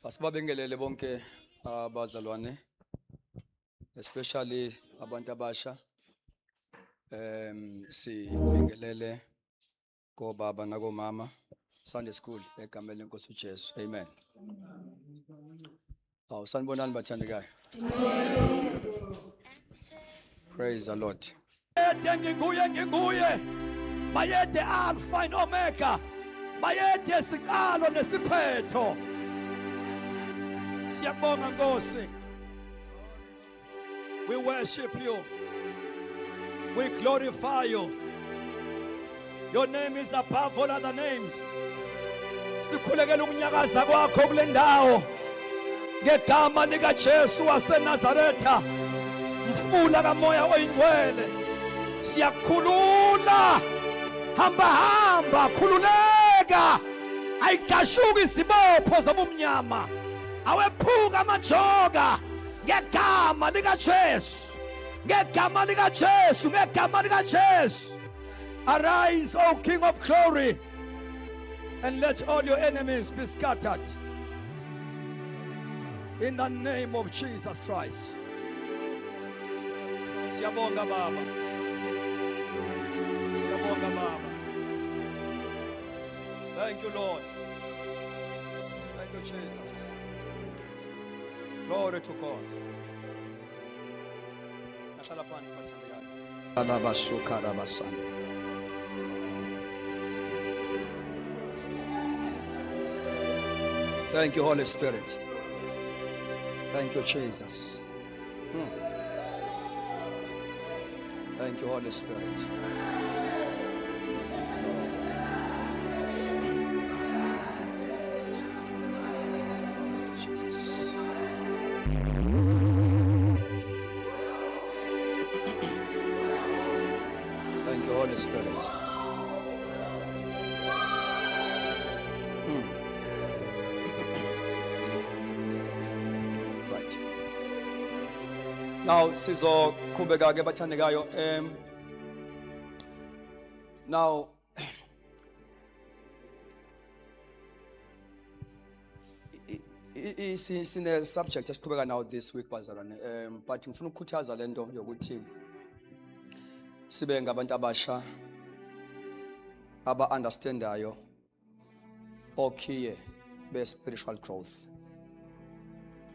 Asibabingelele bonke abazalwane, especially abantu abasha. Sibingelele kobaba nakomama Sunday school egameni lenkosi uJesu. Amen. Sanibonani bathandekayo. Praise the Lord. Nginguye bayede Alpha and Omega, bayede siqalo nesiphetho. Siyabonga Nkosi. We worship you. We glorify you. Your name is above all other names. Sikhulekela ukunyakaza kwakho kule ndawo ngegama lika Jesu waseNazaretha, mfula kamoya oyingcwele. Siyakhulula, hamba khululeka, ayigashuki izibopho zabumnyama, awephuka amajoka ngegama lika Jesu, ngegama lika Jesu, ngegama lika Jesu. Arise, O King of glory, and let all your enemies be scattered. In the name of Jesus Christ. Siyabonga Baba. Siyabonga Baba. Thank you, Lord. Thank you, Jesus. Glory to God. Singahlala phansi bathandekayo. Alabashukara basane. Thank you, Holy Spirit. Thank you, Jesus. Thank you, Holy Spirit. Jesus. Thank you, Holy Spirit. Right. Now, sizoqhubeka ke bathandekayo. Now, sine subject esiqhubeka now this week bazalwane. But ngifuna ukukhuthaza lento yokuthi sibe ngabantu abasha aba understandayo okhiye be spiritual growth.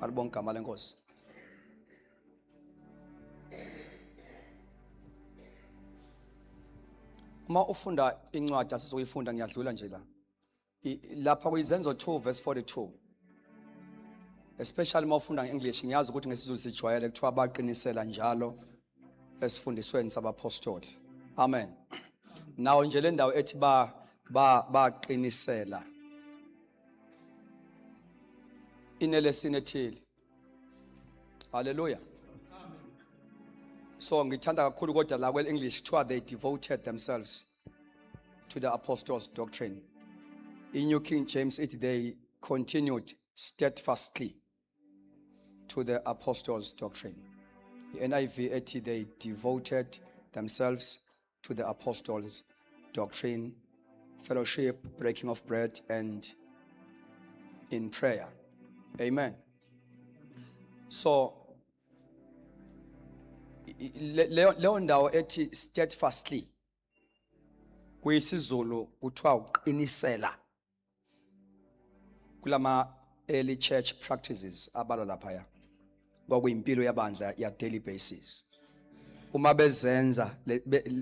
Alibonke igama lenkosi. Uma ufunda incwadi asizoyifunda ngiyadlula nje la. Lapha kuyizenzo 2 verse 42. Especially uma ufunda ngeEnglish ngiyazi ukuthi ngesizulu sijwayele kuthiwa baqinisela njalo esifundisweni sabapostoli. Amen. Now nje le ndawo ethi baqinisela. Inelesine ethile. Hallelujah. So ngithanda kakhulu kodwa la kweEnglish kuthiwa they devoted themselves to the apostles' doctrine. In New King James they continued steadfastly to the apostles' doctrine. The NIV they devoted themselves to the apostles' doctrine, fellowship, breaking of bread, and in prayer. Amen. So leyo ndawo ethi steadfastly kuyisizulu kuthiwa uqinisela kulama early church practices abala lapha kwakuyimpilo yabandla ya daily basis. Uma bezenza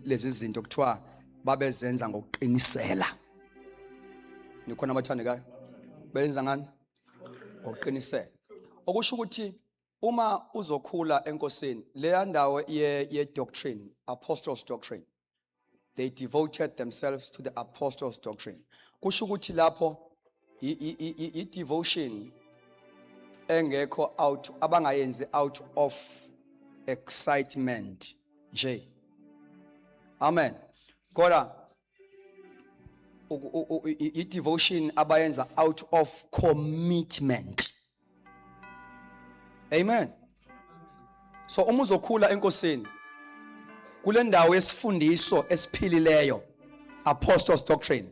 lezi zinto kuthiwa babezenza ngokuqinisela. Nikhona abathandekayo benza ngani? Ngokuqinisela. Okusho ukuthi uma uzokhula enkosini leya ndawo ye doctrine, apostles' doctrine, they devoted themselves to the apostles' doctrine. Kusho ukuthi lapho i devotion engekho out abangayenzi out of excitement nje. Amen. Kodwa i devotion abayenza out of commitment. Amen. So uma uzokhula enkosini kule ndawo yesifundiso esiphilileyo, apostles' doctrine,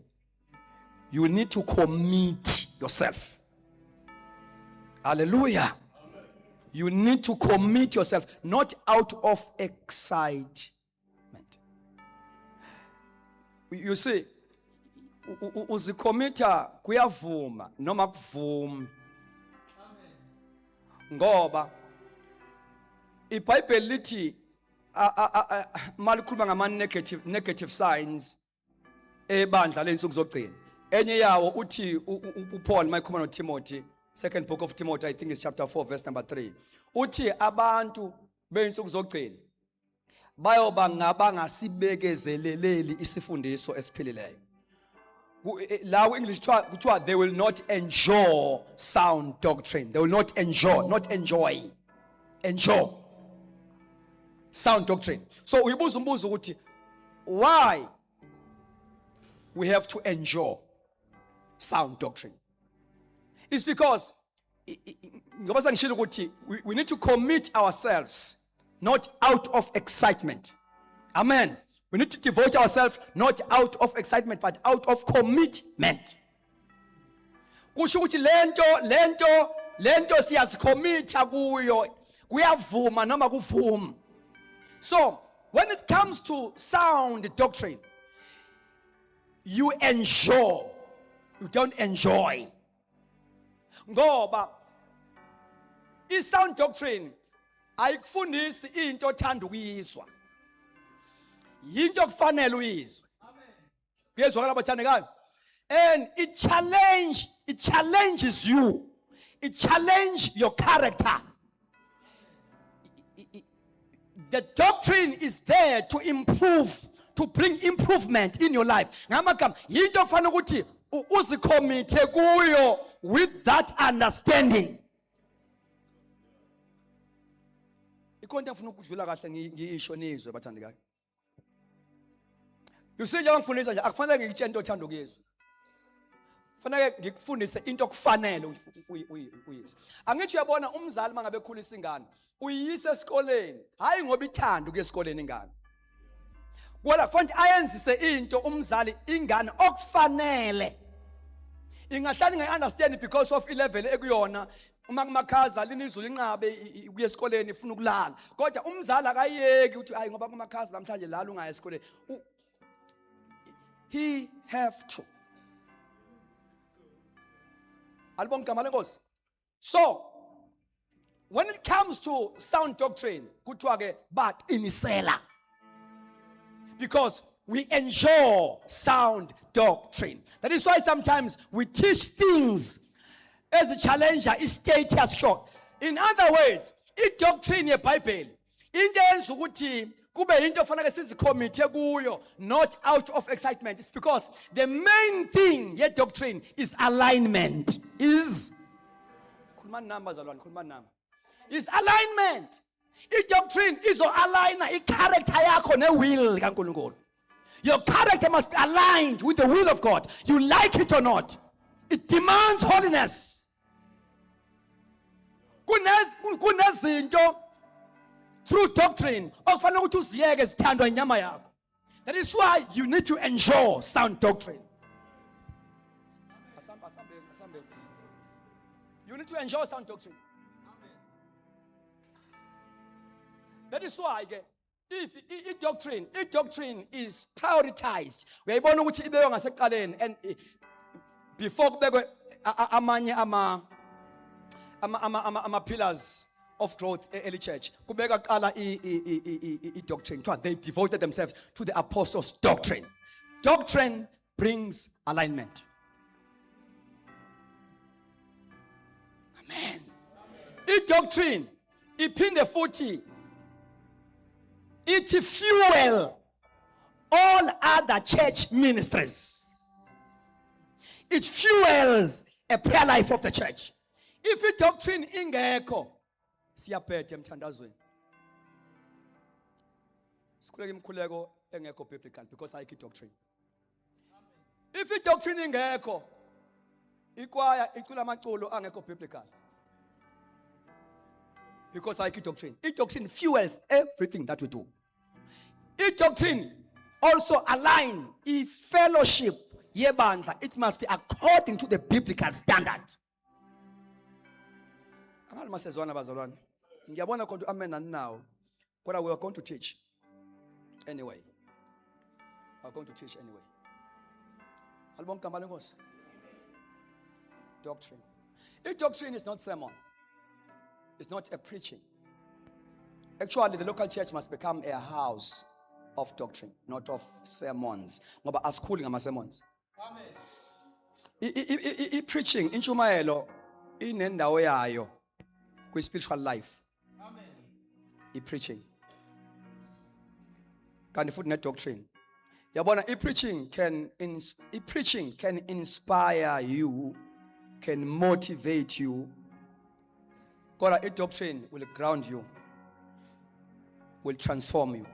you need to commit yourself. Hallelujah. You need to commit yourself, not out of excitement. You see, uzikomita kuyavuma noma kuvumi. Ngoba iBhayibheli lithi malikhuluma ngama negative signs ebandla lensuku zogcina. Enye yawo uthi uPaul mayikhuluma noTimothy, second book of Timothy, I think it's chapter 4 verse number 3. Uthi abantu beinsuku zogcina bayoba ngabangasibekezeleleli isifundiso esiphilileyo. Lawo English kuthiwa they will not enjoy sound doctrine. They will not enjoy sound doctrine. So uyibuza umbuzo ukuthi why we have to enjoy sound doctrine? It's because ngoba sengishilo ukuthi we need to commit ourselves, not out of excitement. Amen. We need to devote ourselves not out of excitement but out of commitment. Kusho ukuthi lento siyazicommita kuyo, kuyavuma noma kuvuma. So when it comes to sound doctrine, you enjoy, you don't enjoy. Ngoba i-sound doctrine ayikufundisi into othanda ukuyizwa, yinto kufanele uyizwe. Kuyezwakala abathandekayo? And it challenges you, it challenges your character. The doctrine is there to improve, to bring improvement in your life. Ngamagama yinto kufanele ukuthi uzicommite kuyo with that understanding. Ikonto ngifuna ukudlula kahle ngiyisho nizwe bathandekayo. You see njengoba ngifundisa nje akufanele ngikutshele into othanda ukuyizwa. Kufanele ngikufundise into okufanele uyizwe. Angithi uyabona umzali mangabe ekhulisa ingane, uyise esikoleni, hayi ngoba ithanda ukuya esikoleni ingane. Kodwa kufanele ayenzise into umzali ingane okufanele. Ingahlali ngai-understand because of ilevel ekuyona. Uma kumakhaza linizulu inqabe ukuya esikoleni ifuna ukulala. Kodwa umzali akayeki ukuthi hayi ngoba kumakhaza namhlanje lala ungaya esikoleni. He have to. Albon kamale ngosi. So when it comes to sound doctrine, kuthiwa ke but inisela. Because we enjoy sound doctrine. That is why sometimes we teach things as a challenger is status quo. In other words, i-doctrine yeBhayibheli into eyenza ukuthi kube into ofanele sizicommite kuyo, not out of excitement. It's because the main thing ye-doctrine is alignment. Is alignment. I-doctrine izo-aligna i-character yakho ne-will kaNkulunkulu. Your character must be aligned with the will of God. You like it or not. It demands holiness. Kunezinto through doctrine okufanele ukuthi uziyeke zithandwa inyama yakho. That is why you need to enjoy sound doctrine. You need to enjoy sound doctrine. That is why if doctrine is prioritized, uyayibona ukuthi ibekwe ngaseqaleni and before kubekwe amanye ama pillars of growth early church, kubeka qala doctrine. They devoted themselves to the apostles' doctrine. Doctrine brings alignment. Amen. I-doctrine iphinde futhi it fuel all other church ministries. It fuels a prayer life of the church. If i-doctrine ingekho, siyaphethe emthandazweni. Sikhuleka imkhuleko engekho biblical because ayikho i-doctrine. If i-doctrine ingekho, ikwaya icula amaculo angekho biblical. Because ayikho i-doctrine. I-doctrine fuels everything that we do. I-doctrine also align i-fellowship yebandla. It must be according to the biblical standard. Angazi masezwana bazalwane. Ngiyabona konke amen nani now. Kodwa we are going to teach anyway. We are going to teach anyway. Albon kamba lenkosi. Doctrine. A doctrine is not sermon. It's not a preaching. Actually, the local church must become a house of doctrine, not of sermons. Ngoba asikhuli ngama sermons. Amen. I preaching inchumayelo inendawo yayo kwi spiritual life. Amen. I preaching. Kanti futhi ne doctrine. Yabona i preaching can inspire you, can motivate you. Kodwa a doctrine will ground you, will transform you.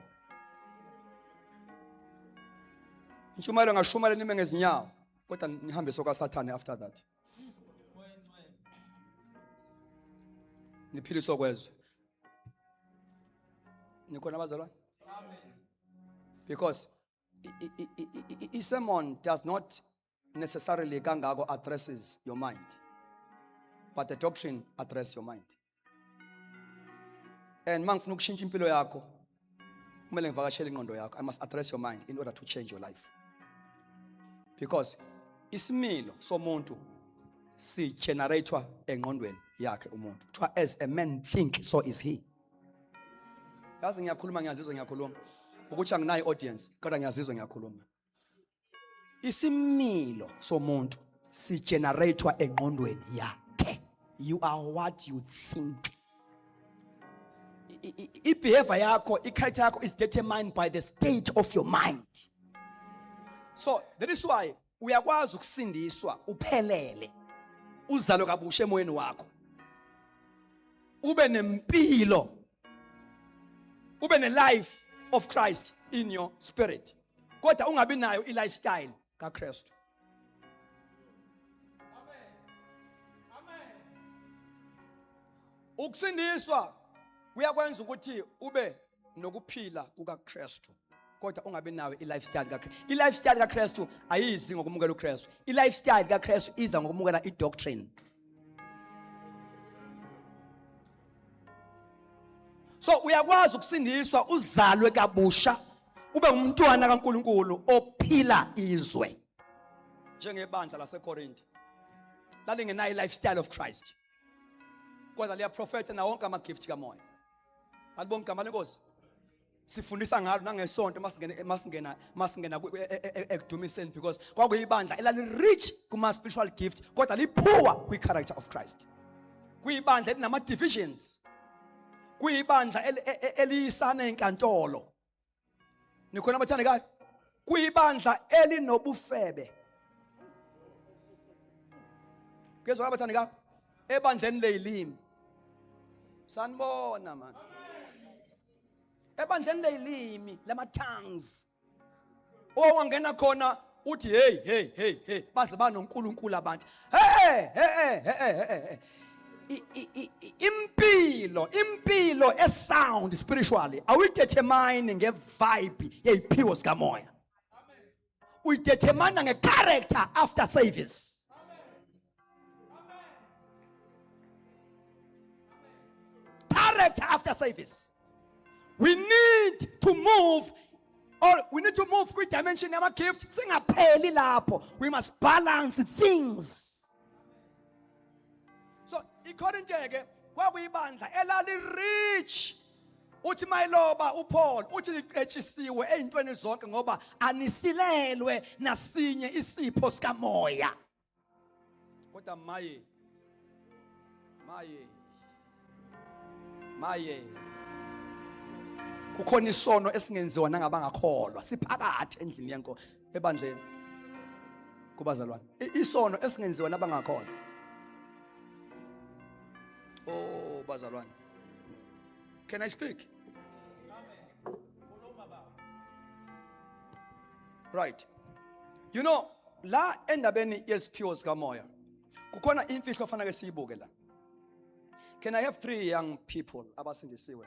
Inchumayelo ngashumayela nime ngezinyawo kodwa nihambe soka Sathane after that. Niphiliswa kwezwe. Nikhona abazalwane? Amen. Because a sermon does not necessarily kangako addresses your mind, but the doctrine addresses your mind. And mangifuna ukushintsha impilo yakho, kumele ngivakashele ingqondo yakho. I must address your mind in order to change your life. Because isimilo somuntu si generator engqondweni yakhe umuntu. Kuthiwa as a man think, so is he. Yazi ngiyakhuluma ngiyazizwa ngiyakhuluma. Ukuthi anginayi audience, kodwa ngiyazizwa ngiyakhuluma. Isimilo somuntu si generator engqondweni yakhe. You are what you think. I-behavior yakho, i-character yakho is determined by the state of your mind. So that is why uyakwazi ukusindiswa uphelele uzalo kabusha emoyeni wakho, ube nempilo, ube ne life of Christ in your spirit, kodwa ungabi nayo i-lifestyle kaKristu. Amen. Amen. Ukusindiswa kuyakwenza ukuthi ube nokuphila kukaKristu, kodwa ungabi nawe i-lifestyle kaKristu. I-lifestyle kaKristu ayizi ngokumukela uKristu. I-lifestyle kaKristu iza ngokumukela i-doctrine. So uyakwazi ukusindiswa uzalwe kabusha, ube ngumntwana kaNkulunkulu ophila izwe. Njengebandla laseKorinthi lalingenayo i-lifestyle of Christ, kodwa liyaprofetha na wonke ama-gift kamoya. Alibonke igama lenkosi. Sifundisa ngalo nangesonto masingena ekudumiseni, because kwakuyibandla elali-rich kuma-spiritual gift kodwa lipoor kwi-character of Christ. Kuyibandla elinama-divisions, kuyibandla eliyisana enkantolo. Nikhona abathandekayo? Kuyibandla elinobufebe. Kezwa abathandekayo? Ebandleni leyilimi. Sanibona man. Ebandleni leyilimi lama-tongues. Owangena khona uthi hey baze banoNkulunkulu abantu. Impilo esound spiritually awuyidetermine ngevibe yeyiphiwo sikamoya. Uyidetermine ngecharacter after service. Character after service. We need to move with dimension of our gift. Singapheli lapho. We must balance things. So iKorinte kwakuyibandla elali-rich. Uthi mayiloba uPaul uthi liqetshisiwe ezintweni zonke ngoba anisilelwe nasinye isipho sikamoya. Kodwa maye kukhona isono esingenziwa nangabangakholwa siphakathi endlini yenkosi ebandleni kubazalwane. Isono esingenziwa nabangakholwa. Oh bazalwane, can I speak? Right. You know, la endabeni yesiphiwo sikamoya kukhona imfihlo ofanele siyibuke la. Can I have 3 young people abasindisiwe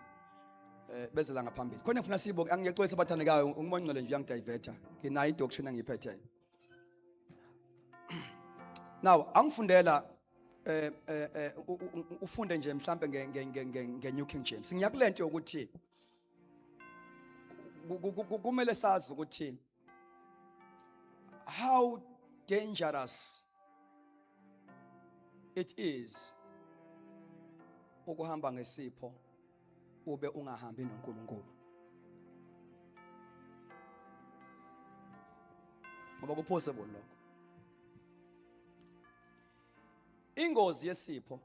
bezela ngaphambili? Khona ngifuna siyibuke, angiyexolisa abathandekayo, ngibongcele nje yangidiverta. Nginayo idoctrine engiphetheyo. Now, angifundela ufunde nje mhlambe nge-New King James. Ngiyakulento ukuthi kumele sazi ukuthi how dangerous it is ukuhamba ngesipho ube ungahambi noNkulunkulu. Ngoba kupossible lokho. Ingozi yesipho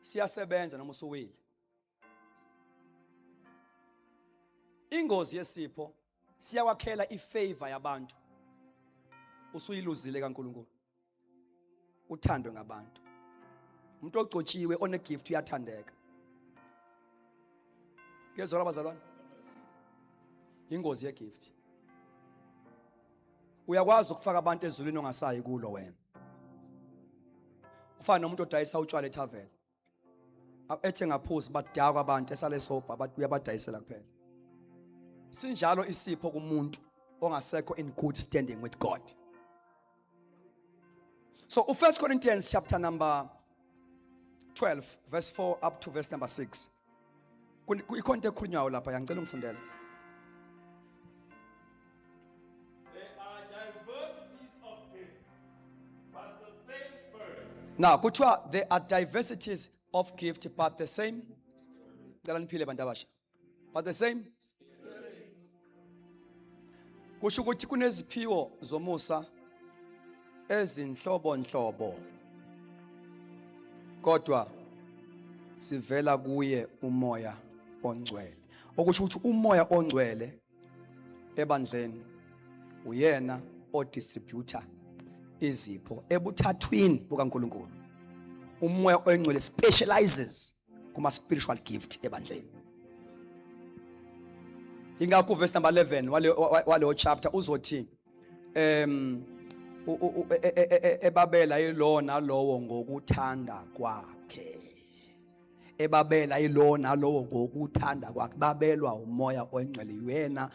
siyasebenza noma usuwile. Ingozi yesipho siyawakhela ifavor yabantu. Usuyiluzile kaNkulunkulu. Uthandwe ngabantu. Umuntu ogcotshiwe one gift uyathandeka. Ngezwe abazalwane. Ingozi ye gift. Uyakwazi ukufaka abantu ezulwini ongasayi kulo wena. Ufana nomuntu odayisa utshwala ethaveni. Ethe ngaphuzi badakwa abantu esale soba uyabadayisela kuphela. Sinjalo isipho kumuntu ongasekho in good standing with God. So 1 Corinthians chapter number 12 verse 4 up to verse number 6. Ikhonto ekhulunywayo lapha ngicela ungifundele. Now, kuthiwa there are diversities of gift but the same. But the same. Kusho ukuthi kuneziphiwo zomusa ezinhlobonhlobo. Kodwa sivela kuye umoya ongcwele. Okusho ukuthi umoya ongcwele ebandleni uyena odistributor izipho ebuthathwini bukaNkulunkulu. Umoya ongcwele specializes kuma spiritual gift ebandleni. Ingakho verse number 11 wale chapter uzothi ebabela yilona lowo ngokuthanda kwakhe. Ebabela yilona lowo ngokuthanda kwakhe. Babelwa umoya ongcwele wena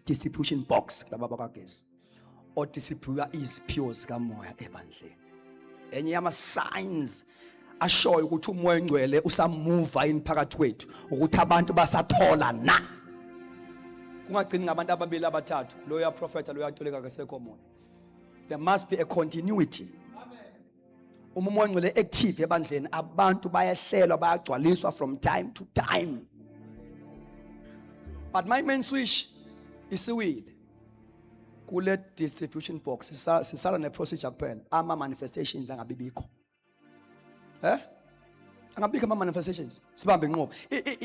distribution box laba bakagesi. O distribute iziphiwo zikamoya ebandleni. Enye yama signs ashoyo ukuthi umoya ongcwele usamove in phakathi kwethu ukuthi abantu basathola na. Kungagcini ngabantu ababili abathathu lo ya prophet lo yatoleka kasekho moya. There must be a continuity. Umoya ongcwele active ebandleni abantu bayahlelwa bayagcwaliswa from time to time. But my main switch isiwile. Kule distribution box sisala ne procedure kuphela ama manifestations angabibikho. Angabikho ama manifestations sibambe inqubo.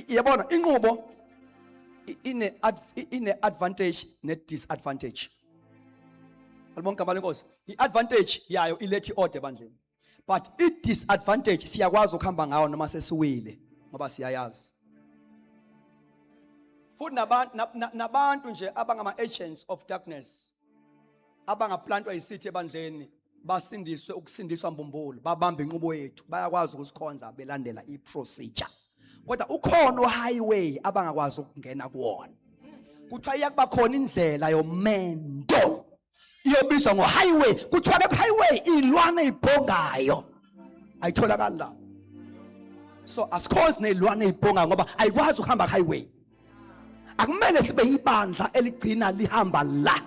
Yabona inqubo ine advantage ne disadvantage. Alibonke abalenkosi iadvantage yayo ilethi order ebandleni. But I disadvantage siyakwazi ukuhamba ngawo noma sesiwile ngoba siyayazi. Futhi nabantu nje abangama agents of darkness abangaplantwa isithi ebandleni basindiswe ukusindiswa mbumbulu babamba inqubo yethu bayakwazi ukusikhonza belandela iprocedure. Kodwa ukhona highway abangakwazi ukungena kuwona. Kuthiwa iyakuba khona indlela yomendo iyobizwa ngo-highway. Kuthiwa ke highway ilwana ibhongayo ayitholakala la. So asikhonzi nezilwane ezibhongayo ngoba ayikwazi ukuhamba highway. Akumele sibe ibandla eligcina lihamba la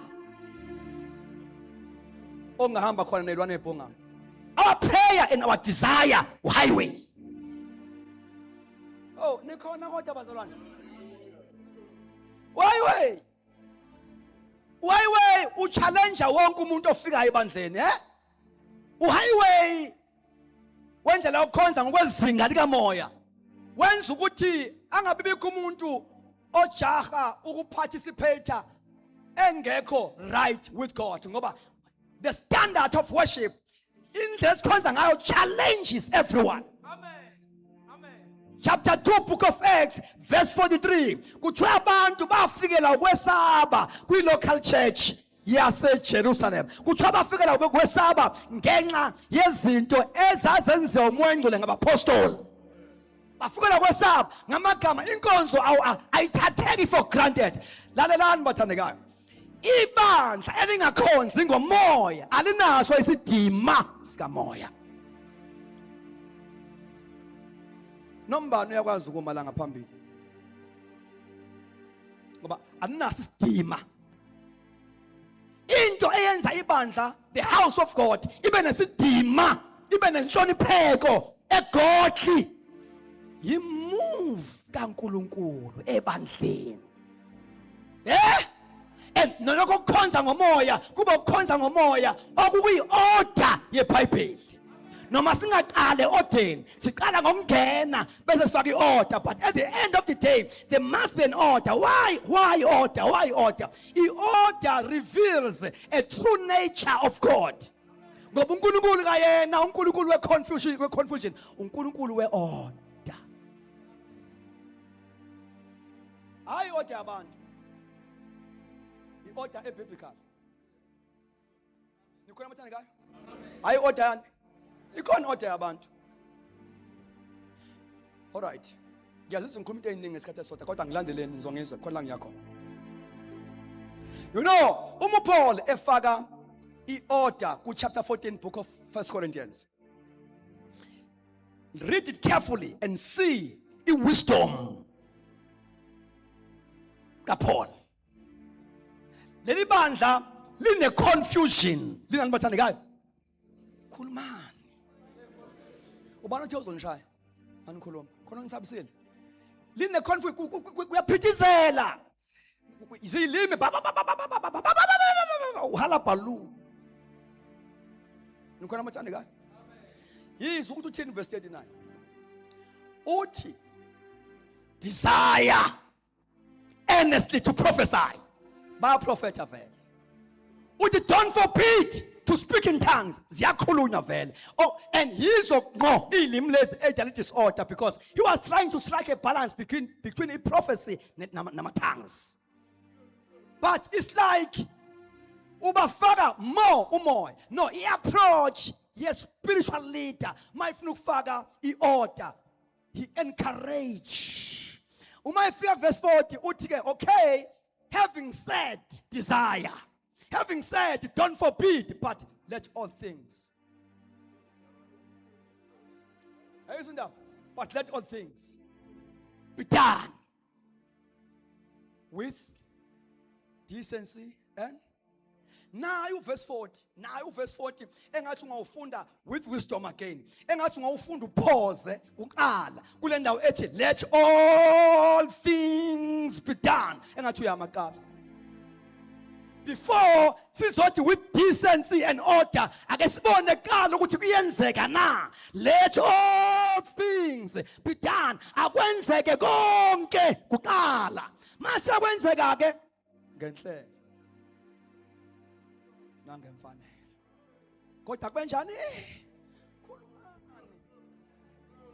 ongahamba khona nezilwane ezibhongayo. Our prayer and our desire highway. Oh, nikhona kodwa bazalwane. Highway uchallenge wonke umuntu ofika ebandleni, uhighway wendlela yokukhonza ngokwezinga likamoya. Wenza ukuthi angabibikho umuntu ojaha ukuparticipate engekho right with God ngoba the standard of worship indlela esikhonza ngayo challenges everyone. Chapter 2 book of Acts verse 43 kuthiwa abantu bafikela ukwesaba kwi local church yase Jerusalem. Kuthiwa bafikela ukwesaba ngenxa yezinto ezazenziwa umoya ongcwele ngabapostoli. Bafikela ukwesaba ngamagama inkonzo ayithatheki for granted. Lalelani bathandekayo. ibandla elingakhonzi ngomoya alinaso isidima sikamoya. Nombani uyakwazi ukuma la ngaphambili Ngoba alinaso isidima. Into eyenza ibandla, the house of God, ibe nesidima, ibe nenhlonipheko egodli, yimove kaNkulunkulu ebandleni. Nalokho kukhonza ngomoya kuba ukukhonza ngomoya okuyi-order yeBhayibheli. Noma singaqale ordeni, siqala ngokungena bese sifaka i-order, but at the end of the day there must be an order. Why order? Why order? I-order reveals a true nature of God. Ngoba uNkulunkulu kayena uNkulunkulu we-confusion, uNkulunkulu we-order. hayi order yabantu, i-order ebiblical. Nikhona amathandekayo? Hayi order yani, ikhona order yabantu. All right, ngiyazisa ngikhuluma into eziningi ngesikhathi esodwa kodwa ngilandeleni ngizongizwa khona la ngiyakhona. You know, uma Paul efaka i-order ku chapter 14 book of 1 Corinthians, Read it carefully and see i-wisdom kaPaul. Leli bandla line confusion. Lina nibathandekayo? Khulumani. ubani uthi uzonishaya? Anikhuluma. Khona ngisabisile. Line confusion kuyaphithizela. Izilimi uhalabhalu. Nikhona amathandekayo? Yizwa ukuthi uthini verse 39. Uthi Desire earnestly to prophesy. bayaprofetha vele. Uthi don't forbid to speak in tongues. Ziyakhulunywa vele. Oh, and yizo ngo ilimi lezi edala disorder, because he was trying to strike a balance between a prophecy nama tongues. But it's like ubafaka more umoya. No, he approach yes spiritual leader. Mayifuna ukufaka i-order. He encourage. Uma ifika verse 40 uthi ke okay, having said desire, having said don't forbid, but Let all things. But let all things be done with decency and nayo verse 40. Nayo verse 40 engathi ungawufunda with wisdom again. Engathi ungawufunda upause uqala kule ndawo ethi let all things be done. Engathi uyamaqala. before sizothi with decency and order ake sibone qala ukuthi kuyenzeka na. Let all things be done. Akwenzeke konke kuqala. Mase kwenzeka ke ngenhlelo nangemfanelo. Kodwa kubenjani? Khulumani.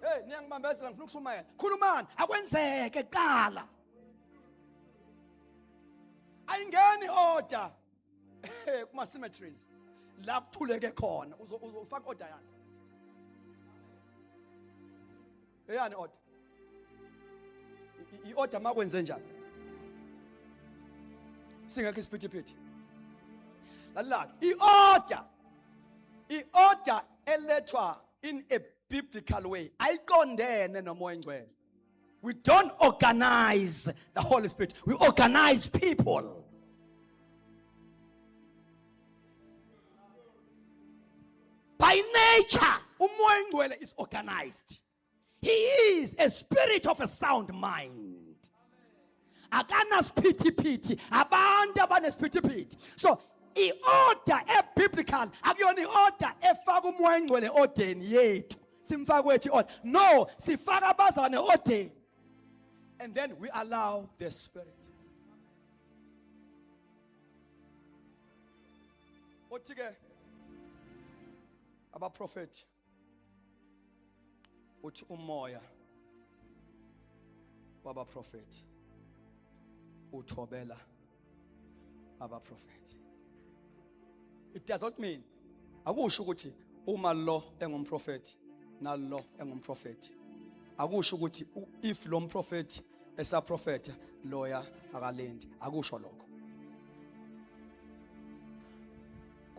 Hey, niyangibambezela ngifuna ukushumayela. khulumani akwenzeke qala. Ayingeni order kuma cemeteries la kuthuleke khona uzofaka order yani. Eyani order? I-order makwenze njani? Singakho isiphithiphithi. Lalala, i-order elethwa in a biblical way ayiqondene nomoya engcwele. We don't organize the Holy Spirit. We organize people. By nature, umoya engcwele is organized. He is a spirit of a sound mind. Akana spiti abantu abanespiti. So i-order e-biblical akuyona i-order efaka umoya engcwele ordeni yethu. Simfaka kwethi order. No, sifaka abazane ordeni. And then we allow the Spirit. Othi ke abaprofeti uthi umoya wabaprofeti uthobela abaprofeti. It does not mean akusho ukuthi uma lo engumprofeti nalo engumprofeti. Akusho ukuthi if lo mprofeti esaprofeta loya akalendi. Akusho lokho.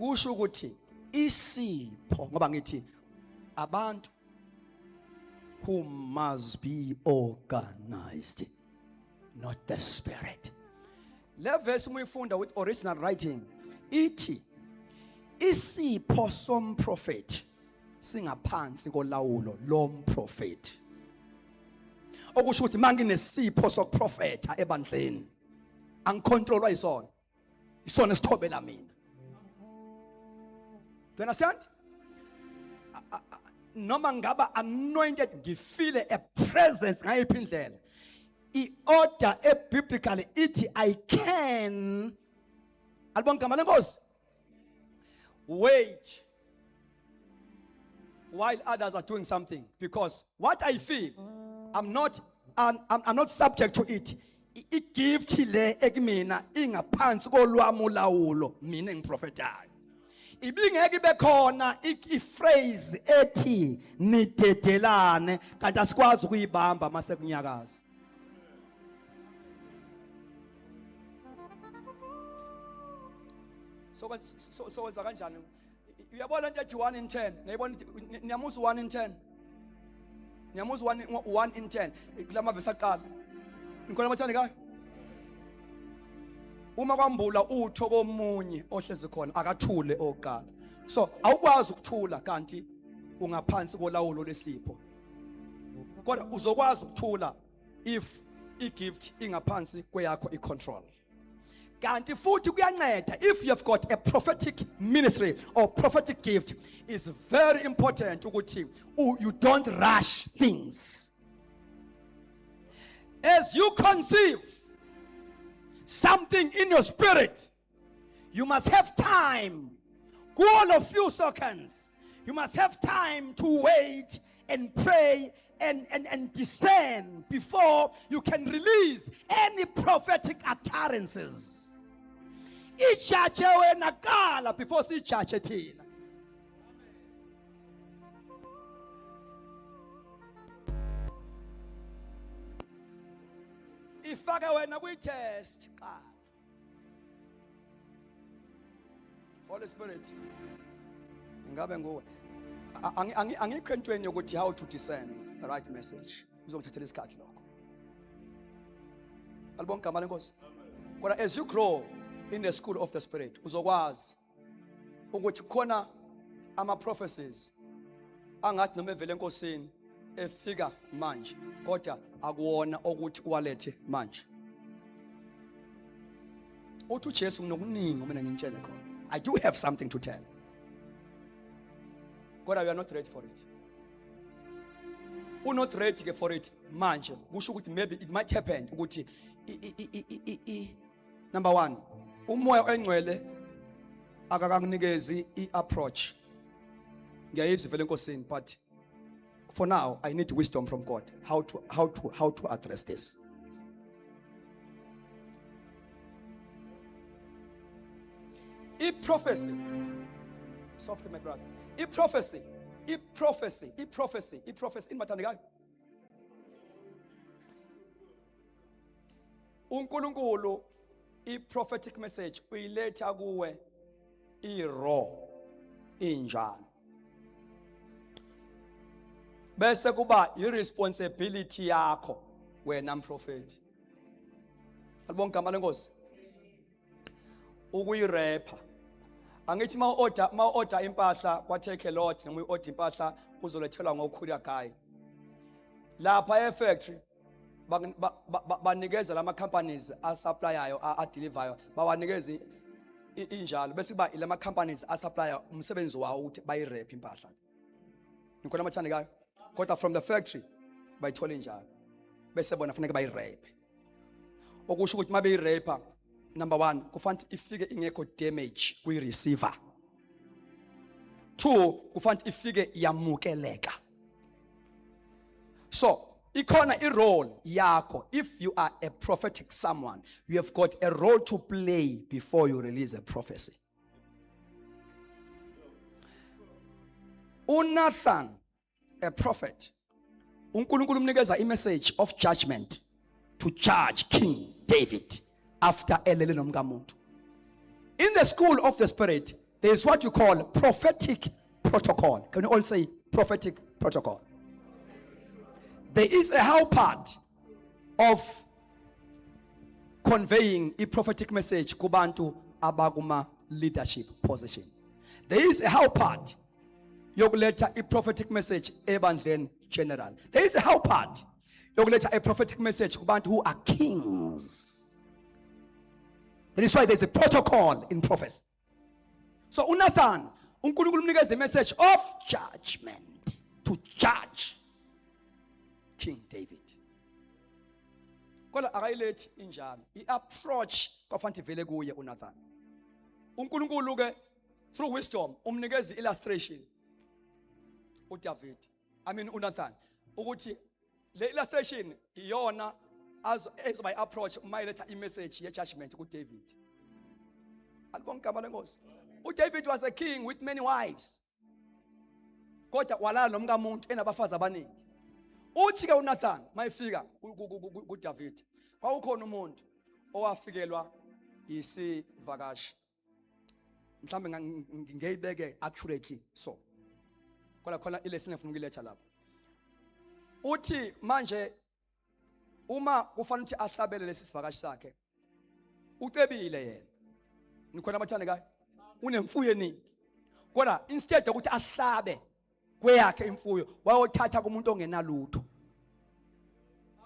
kusho ukuthi isipho ngoba ngithi abantu who must be organized, not the spirit. Le verse umuyifunda with original writing ithi isipho somprofeti singaphansi kolawulo lomprofeti. Okusho ukuthi manginesipho sokuprofeta ebandleni angicontrolwa yisona. Isona sithobela mina. Do you understand? Noma ngaba anointed ngifile a presence ngayiphi indlela. I-order biblically ithi I can albon gama lenkosi wait while others are doing something, because what I feel I'm not subject to it. I-gift le ekimina ingaphansi kolwami ulawulo mina engiprofetayo. Ibingeke ibe khona i-phrase ethi nidedelane kanti asikwazi ukuyibamba mase kunyakaza. So wenza kanjani? Uyabona into ethi 1 in 10. Niyabona niyamuza 1 in 10. Niyamuza 1 in 10 kulama verse aqala. Nikhona amathanda kayo? Uma kwambula utho komunye ohleze khona akathule oqala. So awukwazi ukuthula kanti ungaphansi kolawulo lesipho. Kodwa uzokwazi ukuthula if igift ingaphansi kweyakho icontrol. Kanti futhi kuyanceda if you have got a prophetic ministry or prophetic gift, is very important ukuthi you don't rush things. As you conceive something in your spirit, you must have time. All of few seconds. You must have time to wait and pray and discern before you can release any prophetic utterances. Ichache wena kala before si chache thina. Ifake wena kwi-test qala. Holy Spirit, ngabe nguwe angikho entweni yokuthi how to discern the right message. Uzongithathela isikhathi lokho. Alibonke igama lenkosi. Kodwa as you grow in the school of the Spirit, uzokwazi ukuthi khona ama prophecies angathi noma evele enkosini efika manje kodwa akuwona ukuthi uwalethe manje. Uthi uJesu nginokuningi mina ngintshele khona. I do have something to tell. God, we are not ready for it. We're not ready for it manje. Kusho ukuthi maybe it might happen ukuthi number 1, umoya engcwele akakanginikezi i-approach. Ngiyayizwa vele enkosini, but for now I need wisdom from God how to address this. Prophecy. Softly, my brother. Prophecy. In matandikayo. uNkulunkulu prophetic message uyiletha kuwe raw injalo. Bese kuba irresponsibility yakho wena mprofeti. Alibonke igama lenkosi. Ukuyirepha. Angithi ma order impahla kwa Take a Lot noma uorder impahla uzolethelwa ngocourier guy. Lapha e-factory banikeza lama companies asupplyayo adelivayo bawanikeza injalo bese kuba lama companies asupplyayo umsebenzi wawo ukuthi bayirephe impahla. Nikhona amathandekayo kodwa from the factory bayithola injalo bese bona kufanele bayirephe. Okusho ukuthi mabe yirepha, number 1 kufanele ifike ingekho damage kwi receiver. 2 kufanele ifike yamukeleka. So ikhona role yakho. If you are a prophetic someone, you have got a role to play before you release a prophecy. uNathan, a prophet, uNkulunkulu umnikeza message of judgment to judge King David after elele nomkamuntu. In the school of the Spirit, There's what you call prophetic protocol. Can you all say prophetic protocol? There is a how part of conveying a prophetic message kubantu abakuma leadership position. There is a how part yokuletha a prophetic message ebandleni general. There is a how part yokuletha a prophetic message kubantu who are kings. That is why there is a protocol in prophecy. So uNathan, uNkulunkulu umnikeza a message of judgment to judge King David. Kodwa akayilethi injalo. I-approach kwafanele ivele kuye uNathan. uNkulunkulu ke through wisdom umnikeza illustration uDavid. uNathan ukuthi le illustration iyona as by approach mayiletha i-message ye-judgment kuDavid. Alibonga igama lenkosi. uDavid was a king with many wives. Kodwa walala nomkamuntu enabafazi abaningi. Uthi ke uNathan mayifika kuDavid, kwaukhona umuntu owafikelwa isivakashi. Mhlambe ngiyibeke accurately so. Kodwa khona ilesson efuna ukuletha lapha. Uthi manje uma kufanele ukuthi ahlabele lesi sivakashi sakhe, ucebile yena. Nikhona abathane kayi? Unemfuyo eningi. Kodwa instead ukuthi ahlabe kweyakhe imfuyo, wayothatha kumuntu ongenalutho.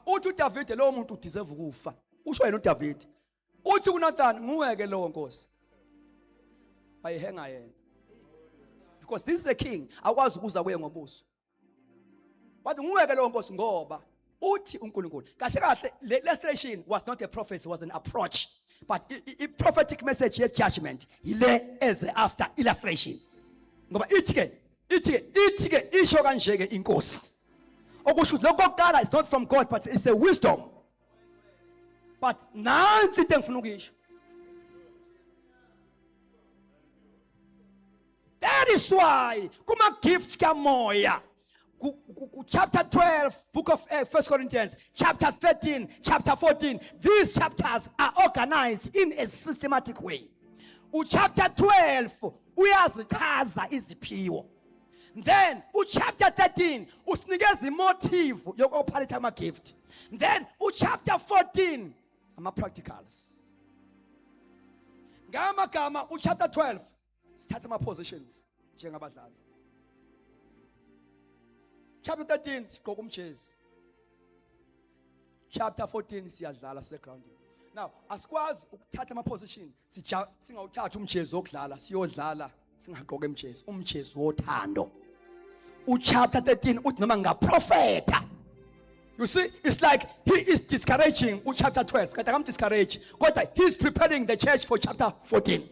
Uthi uDavid lo muntu udeserve ukufa. Usho yena uDavid. Uthi kuNathan nguweke lo nkosi. Wayehenga yena. Because this is a king, akwazi ukuza kuye ngobuso. Wathi nguweke lo nkosi ngoba uthi uNkulunkulu. Kahle kahle le illustration was not a prophecy, was an approach. But a prophetic message ye judgment ile as after illustration. Ngoba ithi ke isho kanje ke inkosi. Okusho lokokala is not from God but it's a wisdom. But nansi into engifuna ukisho. That is why kuma gift kamoya chapter 12 book of 1 Corinthians chapter 13 chapter 14 these chapters are organized in a systematic way. Chapter 12 uyazichaza iziphiwo. Then chapter 13 usinikeza imotive yokopharetha ama gift. Then chapter 14 ama practicals. Ngama chapter 12 sithatha ama positions njengabadlali. Chapter 13 sigqoka umjezi. Chapter 14 siyadlala segrounding. Now asikwazi ukuthatha ama position singawuthatha umjezi wokudlala siyodlala singaqoka umjezi wothando. Chapter 13 uthi noma ngaprofeta. You see, it's like he is discouraging chapter 12. Kata kam discourage. Kodwa he is preparing the church for chapter 14.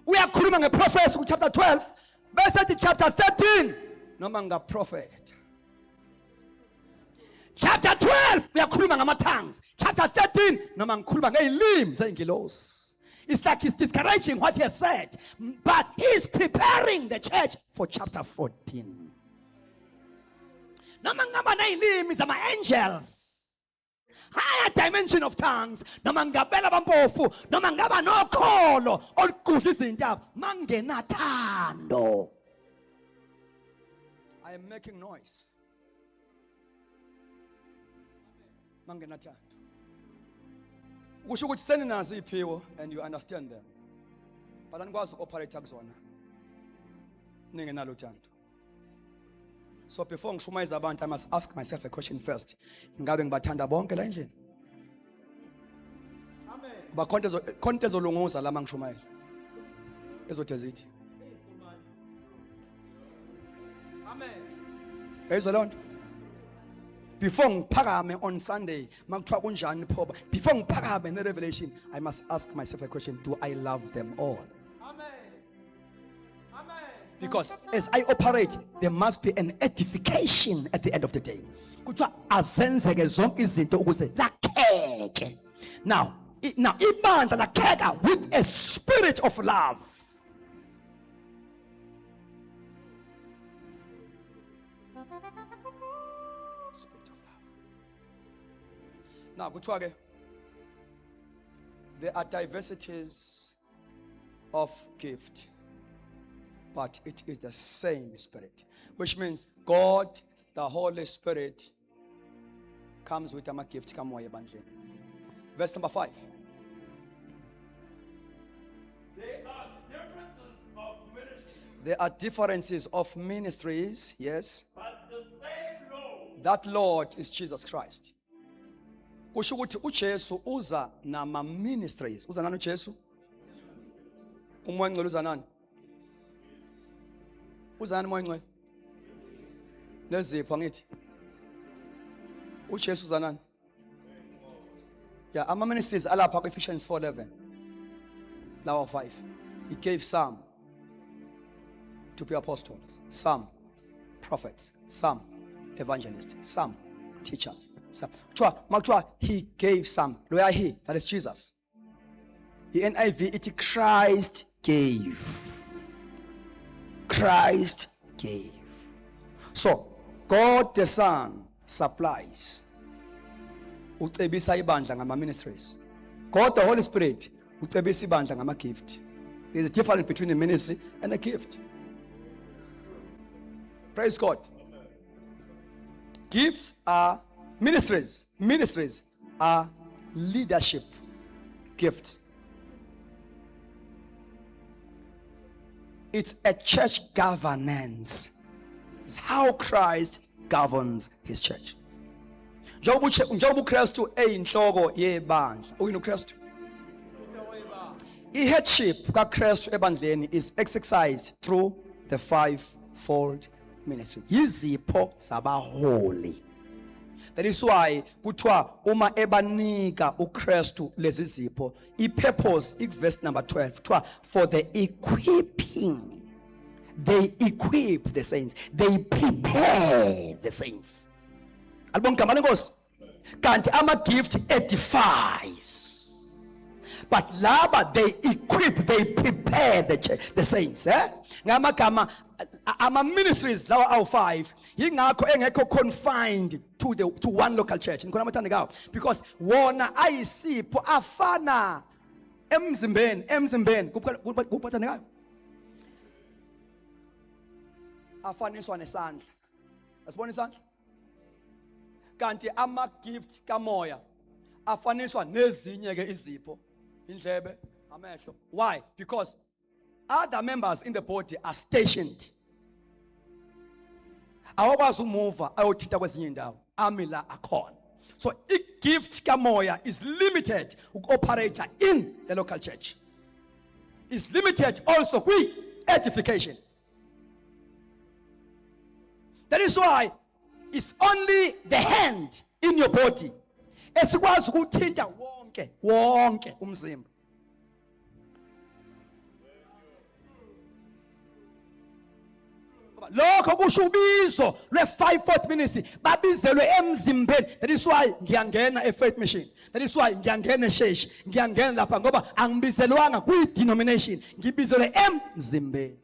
Uyakhuluma ngeprofesi chapter 12 bese chapter 13 noma ngaprofeta. Chapter 12 uyakhuluma ngama tongues. Chapter 13 noma ngikhuluma ngezilimi zeingilosi. It's like he's discouraging what he has said, but he's preparing the church for chapter 14. Noma ngaba nezilimi zama angels, higher dimension of tongues, noma ngabela bampofu, noma ngaba nokholo olugudla izinto mangenathando. I am making noise. Mangenathando. Kusho ukuthi seninazi iphiwo and you understand them. But anikwazi operate kuzona. Ningenalo uthando. So before ngishumayeza abantu I must ask myself a question first. Ingabe ngibathanda bonke la endlini? Amen. Ba konke ezolunguza la mangishumayela. Ezothi zithi. Amen. Ezolonto. Before ngiphakame on Sunday, makuthiwa kunjani phoba. Before ngiphakame ne revelation, I must ask myself a question, do I love them all? Amen. Amen. Because as I operate, there must be an edification at the end of the day. Kuthiwa azenzeke zonke izinto ukuze lakheke. Now ibandla lakheka with a spirit of love. Now, kuthiwa ke there are diversities of gift, but it is the same Spirit. Which means God, the Holy Spirit, comes with a gift. Verse number 5. There are differences of ministries, There are differences of ministries, yes. but the same Lord. That Lord is Jesus Christ. Kusho ukuthi uJesu uza nama ministries. Uza nani uJesu? Umoya ngcwele uza nani? Uza nani umoya ngcwele? Nezipho ngithi. uJesu uza nani? Yeah, ama ministries alapha ku Ephesians 4:11. Lawa 5. He gave some to be apostles, some prophets, some evangelists, some teachers, some. He gave some. Loya he, that is Jesus. The NIV, it Christ gave. Christ gave. So, God the Son supplies. Ucebisa ibandla ngama ministries. God the Holy Spirit ucebisa ibandla ngama gift. There is a difference between a ministry and a gift. Praise God. Gifts are ministries. Ministries are leadership gifts. It's a church governance. It's how Christ governs his church. Njengoba uKristu eyinhloko yebandla. Uyini uKristu? I-headship kaKristu ebandleni is exercised through the fivefold ministry. Yizipho zabaholi. That is why kuthiwa uma ebanika uKristu lezi zipho, i-purpose verse number 12 kuthiwa for the equipping. They equip the saints. They prepare the saints. Alibonga igama lenkosi. Kanti ama gift edifies. But laba, they equip, they prepare the saints. Ngamagama ama ministries lawa awu5 yingakho engekho confined to one local church. Nikhona amathandekayo because wona ayisipho afana emzimbeni kuphathandekayo. Afaniswa nesandla. Asibona isandla? Kanti ama gift kamoya afaniswa nezinye ke izipho, indlebe, amehlo. Why? Because other members in the body are stationed. Awakwazi umuva ayothinta kwezinye indawo. Ami la akhona. So i-gift kamoya is limited uku-operate in the local church. Is limited also kwi-edification. That is why it's only the hand in your body esikwazi ukuthinta wonke umzimba. Lokho kusho ubizo lwe-5-fold ministry babizelwe emzimbeni. That is why ngiyangena e-faith mission. That is why ngiyangena esheshi, ngiyangena lapha ngoba angibizelwanga kwi-denomination, ngibizelwe emzimbeni.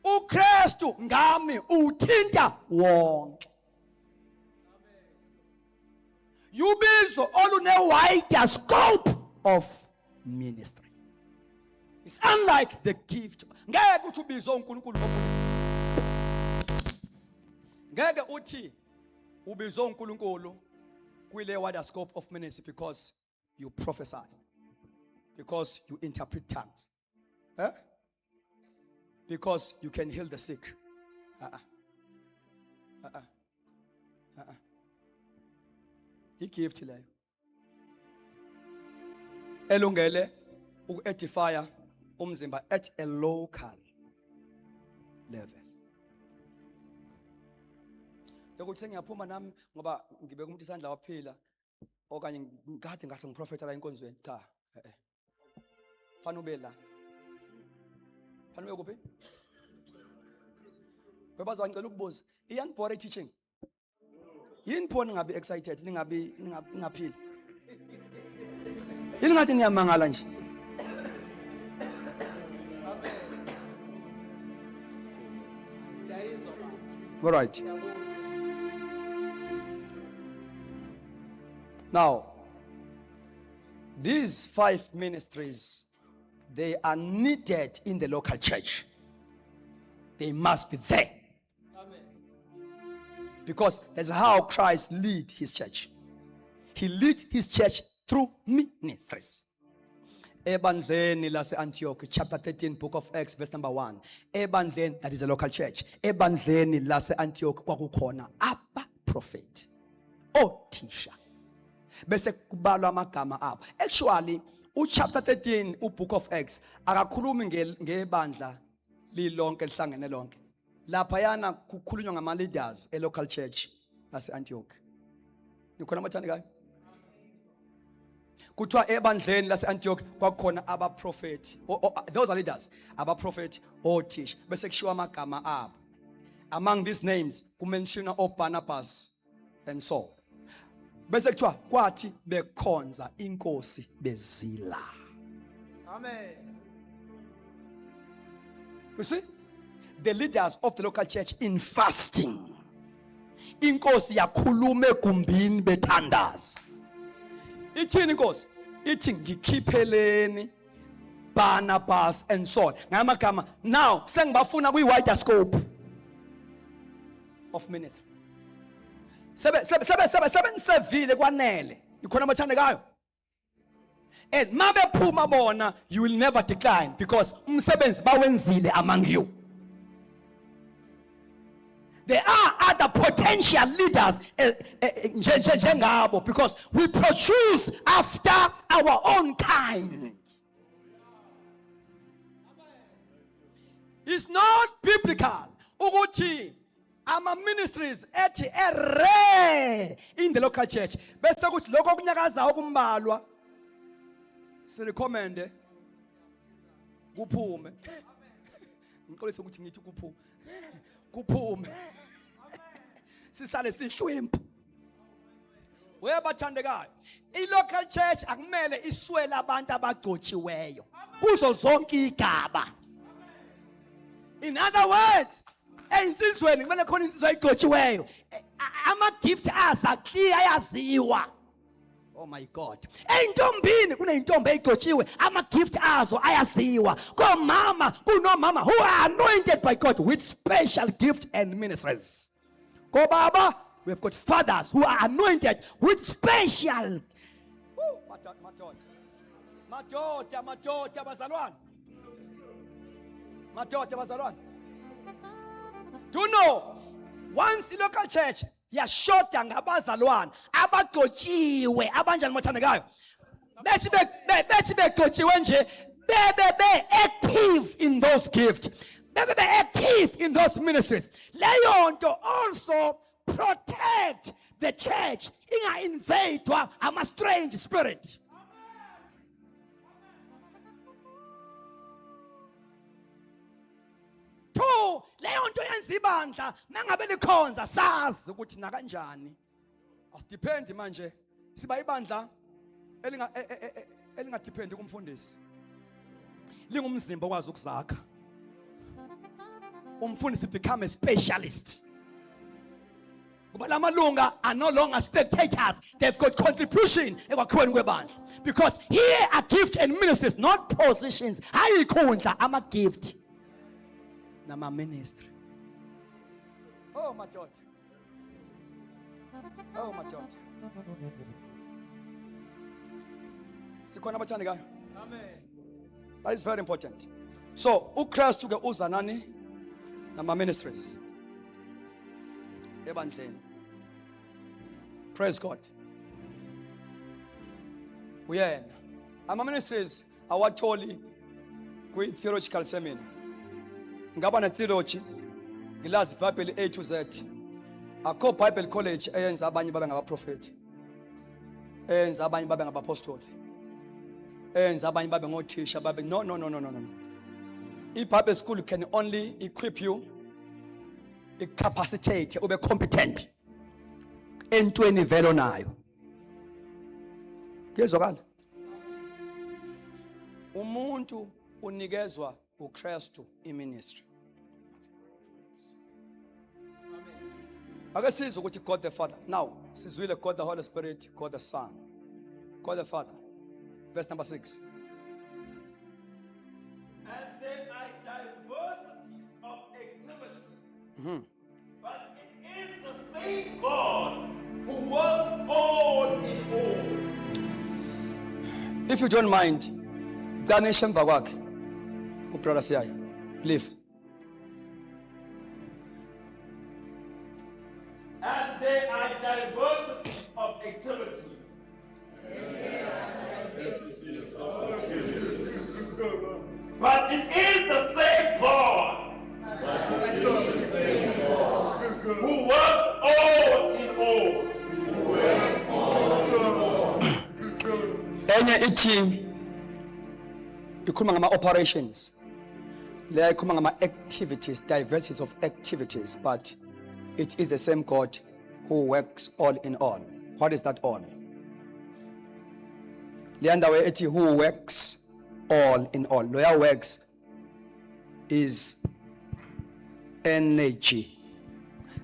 uKristu ngami uthinta wonke. Yubizo olune-wider scope of ministry. It's unlike the gift. Ngeke uthi ubizo uNkulunkulu ngeke uthi ubizo uNkulunkulu kwile wider scope of ministry because you prophesy, because you interpret tongues, because you can heal the sick. I-gift leyo elungele uku-edifya umzimba at a local level. Yokuthi sengiyaphuma nami ngoba ngibeka umuntu isandla waphila okanye ngikade ngahle ngiprofeta la enkonzweni. Cha, Fana ube la. Fana ube kuphi? Bebaza ngicela ukubuza, iyanibhore teaching? Yini phone ngabe excited ningaphili? Yini ngathi niyamangala nje? All right. Now, These 5 ministries, they are needed in the local church. They must be there. Because that's how Christ lead his church. He leads his church through ministries. Ebandleni lase Antioch, chapter 13, book of Acts, verse number 1. Ebandleni, that is a local church. Ebandleni lase Antioch kwakukhona aba prophet. Othisha. Bese kubalwa amagama abo. Actually, chapter 13, book of Acts, akakhulumi ngebandla lilonke lihlangene lonke. Laphayana kukhulunywa ngama leaders e local church lase Antioch. Nikhona amathandekayo? Kuthiwa ebandleni lase Antioch kwakukhona aba prophet. Those are leaders. Aba prophet, othisha. Bese kushiwa amagama abo. Among these names kumentionwa oBarnabas and Saul. Bese kuthiwa kwathi bekhonza inkosi bezila. Amen. You see? The leaders of the local church in fasting. Inkosi yakhuluma egumbini bethandaza. Ithini inkosi? Ithi ngikhipheleni Barnabas and Saul. Ngamagama, now sengibafuna kwi-wider scope of ministry. Sebenzisevile kwanele. Ikhona amathandekayo. And mabe phuma bona, you will never decline because umsebenzi bawenzile among you. There are other potential leaders njengabo because we produce after our own kind. It's not biblical. Ukuthi ama ministries ethi rare in the local church. Bese kuthi lokho kunyakaza ukumbalwa sirecommende kuphume. Ngixolisa ukuthi ngithi kuphume. Kuphume. Sisale sihlwempu. Webathandekayo. I-local church akumele iswele abantu abagcotshiweyo kuzo zonke igaba. In other words, einsizweni kumele khona insizwa igcotshiweyo. Ama gift asa clear ayaziwa. Oh my God. Eyintombini kuneyintombi egcotshiwe, ama gift azo ayaziwa. Komama kunomama who are anointed by God with special gift and ministries. Go baba, we have got fathers who are anointed with special. Madoda bazalwane. Madoda bazalwane. Do you know, once the local church yashoda ngabazalwane abagcotshiwe abanjani mathandekayo, bethi begcotshiwe nje bebe active in those gifts, bebe active in those ministries. Leyo nto also protect the church inga invadwa ama strange spirit. Two, leyo nto yenza ibandla mangabe likhonza sazi ukuthi na kanjani. Asidependi manje siba ibandla elingadependi kumfundisi. Lingumzimba okwazi ukuzakha. Umfundisi become a specialist. Kuba lamalunga are no longer spectators. They've got contribution ekwakhiweni kwebandla. Because here are gifts and ministries, not positions. Hayikhundla ama gift. Nama ministry. Oh my God. Oh my God. Sikhona abathandekayo. Amen. That is very important. So, uKristu ke uza nani? Nama ministries. Ebandleni. Praise God. Uyena. Ama ministries awatholi kwi theological seminar. Ngaba na theology ngilazi iBhayibheli A to Z. Akho Bible college eyenza abanye babe ngabaprofeti. Eyenza abanye babe ngabapostoli. Eyenza abanye babe ngothisha babe no. iBible school can only equip you, icapacitate ube competent entweni velo nayo. Kuyezwakala? Umuntu unikezwa uKristu iministry. Ake sizwe ukuthi God the Father. Now, sizwile God the Holy Spirit, God the Son, God the Father. verse number 6. And there are diversities of activities. But it is the same God who works all in all. If you don't mind, Danisha Mvawak, ubrother Siyaya, leave. And there are diversities of activities. But it is the same God who works all in all. Enye ithi ikhuluma ngama operations. Leya ikhuluma ngama activities, diversities of activities, but it is the same God who works all in all. What is that all? Leya ndawo ethi who works all in all. Loya works is energy.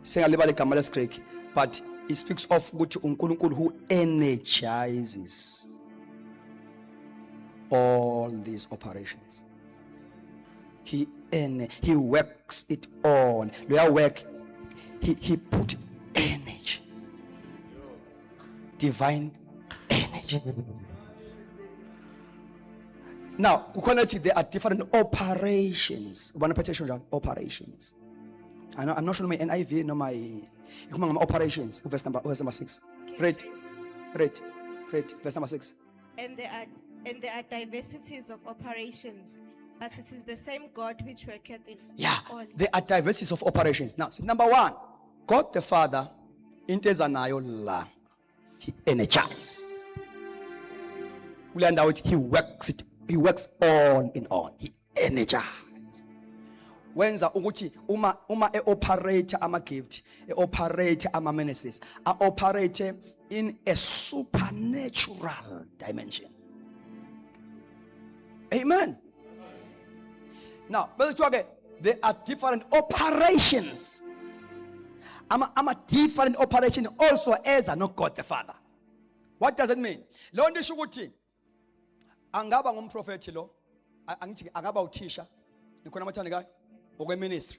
Singalibala igama lesiGreek, but it speaks of ukuthi uNkulunkulu who energizes all these operations. He works it all. Loya work, he put energy, divine energy. Now, there are different operations. One operation, operations. I'm not sure my NIV, no my operations. Verse number 6. Read, verse number 6. And there are diversities of operations, but it is the same God which worketh in all. There are diversities of operations. Now, number 1, God the Father, intezanayo la, he energizes. We learned out he works it. He works all in all. He energizes. Wenza ukuthi uma operate ama gift, operate ama ministries, operate in a supernatural dimension. Amen. Now, there are different operations. I'm a different operation also as a not God the Father. What does it mean? Lo ndisho ukuthi angaba ngumprofeti lo, angithi angaba uthisha, nikhona amathandekayo okwe ministry.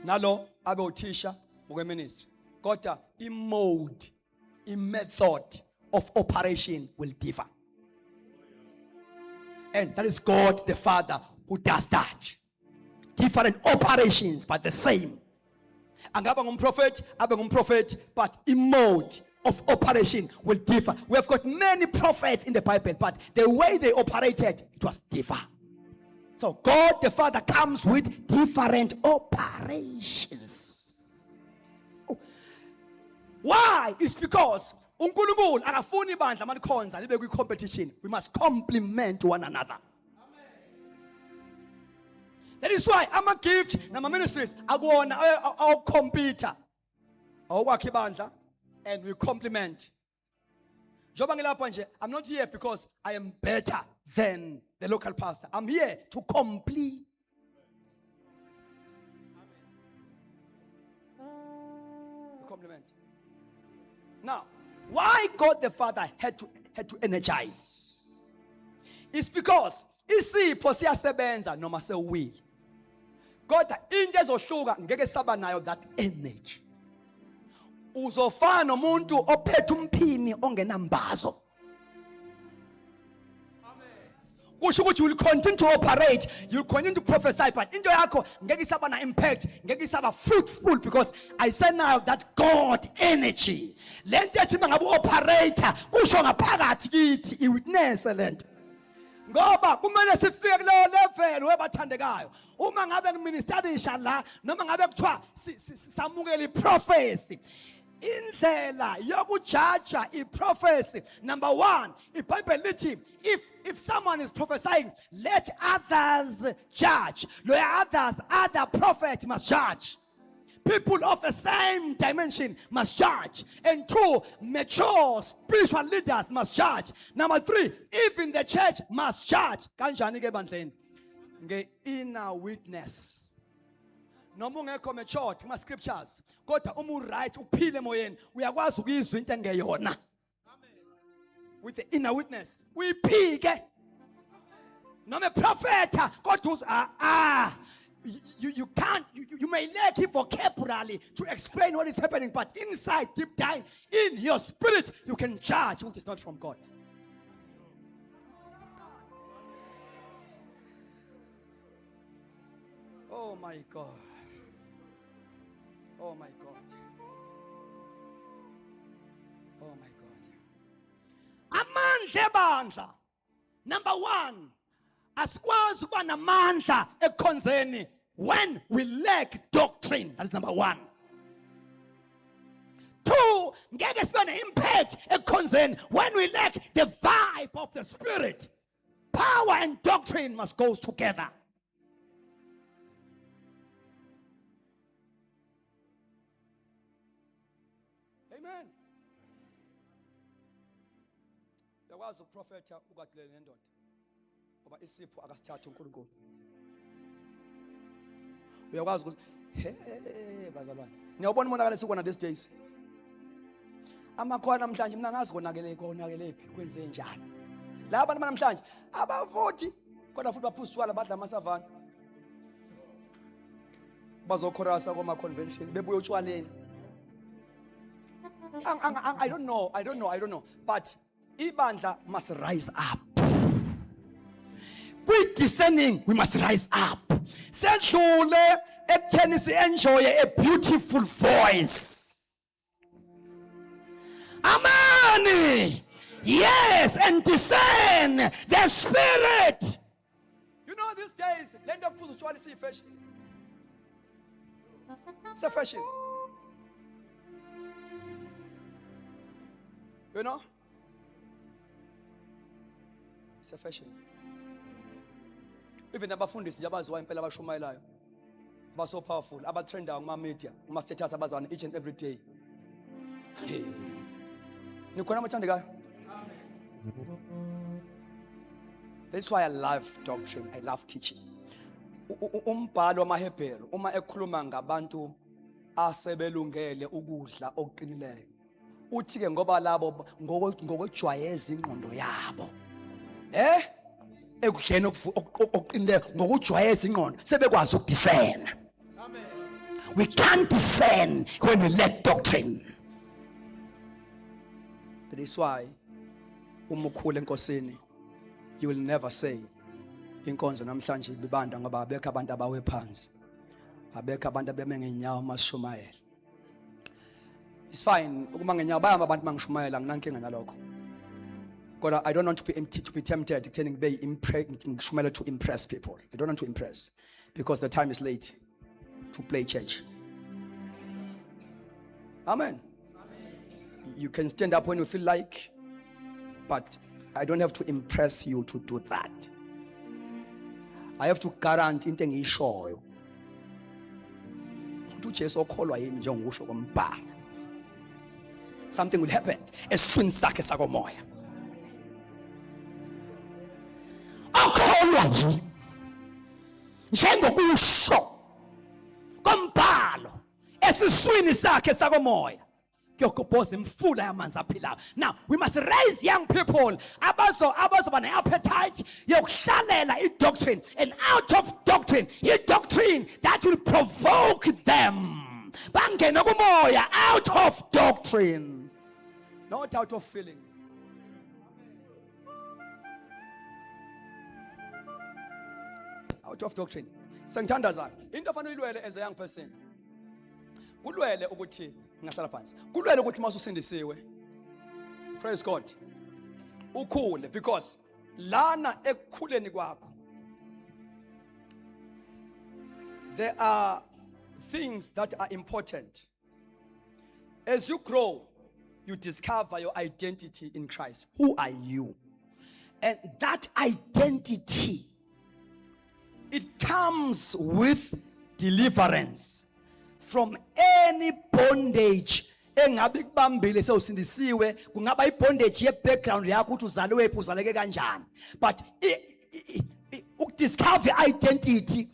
Nalo abe uthisha okwe ministry. Kodwa i-mode, i-method of operation will differ. And that is God the Father who does that. Different operations, but the same. Angaba ngumprofeti, abe ngumprofeti, but in-mode of operation will differ. We have got many prophets in the Bible, but the way they operated, it was different. So God the Father comes with different operations. Why? It's because uNkulunkulu akafuni ibandla malikhonza libe kwi competition. We must complement one another. That is why ama gift nama ministries akuona our computer. Awukwakhe ibandla and we complement. I'm not here because I am better than the local pastor. I'm here to complete. Compliment. Now, why God the Father had to energize? It's because isipho siyasebenza noma sewuwi. Kodwa into ezohluka ngeke saba nayo that energy. Uzofana nomuntu ophethe umphini ongenambazo. Kusho ukuthi you will continue to operate, you will continue to prophesy, but into yakho ngeke isaba na impact, ngeke isaba fruitful, because I say now that God energy. Lento ethi mangabe operator kusho ngaphakathi kithi I witness lento. Ngoba kumele sifike kulo level webathandekayo. Uma ngabe ngiministerisha la noma ngabe kuthiwa samukele prophecy. Indlela yokujaja i-prophecy. Number 1, iBhayibheli lithi if someone is prophesying, let others judge. Other prophets must judge. People of the same dimension must judge. And 2, mature spiritual leaders must judge. Number 3, even the church must judge. Kanjani ke bandleni? Nge-inner witness. Noma ungekho matured kuma scriptures, kodwa uma right uphile emoyeni uyakwazi ukuyizwa into engeyona. with the inner witness. Uyiphike. Noma eprofeta kodwa you can't, you may lack it vocabulary to explain what is happening, but inside, deep down, in your spirit, you can judge what is not from God. Oh my God. Oh my God. Oh my God. Amandla ebandla. Number one, asikwazi ukuba namandla ekhonzeni when we lack doctrine. That is number one. Two, ngeke sibe ne-impact ekhonzeni when we lack the vibe of the spirit. Power and doctrine must go together. Amen. Uyakwazi ukuprofetha ukadilele nendoda ngoba isipho akasithatha uNkulunkulu. Uyakwazi ukuthi bazalwane. Niyawubona umonakalo esikubona these days. Amakhona namhlanje mina ngazi konakele phi kwenze njani. La abantu namhlanje abavoti kodwa futhi baphusitshwala badla amasavana. Bazokhorasa kuma convention bebuye utshwaleni. I don't know. But ibandla must rise up. With discerning, we must rise up. Sendlule ekutheni si-enjoy a beautiful voice. Amani. Yes, and discern the spirit. You know these days, lento kuphuza utshwala isiyifashion. It's a fashion. You know? It's a fashion. Even abafundisi abaziwa impela abashumayelayo. Aba so powerful, aba trenda kuma media, kuma status abazana each and every day. Hey. Nikhona amathandekayo? That's why I love doctrine. I love teaching. Umbhalo wamaHebheru uma ekhuluma ngabantu asebelungele ukudla okuqinileyo. Uthi ke ngoba labo ngokwejwayeza ingqondo yabo. Ekudleni okuqinileyo ngokujwayeza ingqondo sebekwazi ukudiscern. Amen. We can't discern when we lack doctrine. That is why umukhulu enkosini, you will never say inkonzo namhlanje bibanda ngoba abekho abantu abawe phansi. Abekho abantu abeme ngenyawo masishumayela. It's fine. Ukuma ngenyawo bayama abantu mangishumayela nginankinga nalokho. God, I don't want to be tempted to impress people. I don't want to impress because the time is late to play church. Amen. You can stand up when you feel like, but I don't have to impress you to do that. I have to guarantee into engiyishoyo. uJesu okholwa yini njengokusho kombhalo. Something will happen eswini sakhe sakomoya. Okholwa yini njengokusho kombhalo esiswini sakhe sakomoya. Now we must raise young people abazoba ne-appetite yokuhlalela i-doctrine, and out of doctrine, i-doctrine that will provoke them bangene kumoya, out of doctrine, not out of feelings. Out of doctrine. Sengithandazana into afanele ilwele as a young person, kulwele ukuthi ngahlala phansi, kulwele ukuthi masusindisiwe, praise God, ukhule, because lana ekukhuleni kwakho there are things that are important. As you grow, you discover your identity in Christ. Who are you? And that identity, it comes with deliverance from any bondage engabe kubambile sewusindisiwe. Kungaba ibondage ye-background yakho ukuthi uzalwe phi, uzaleke kanjani, but ukudiscover identity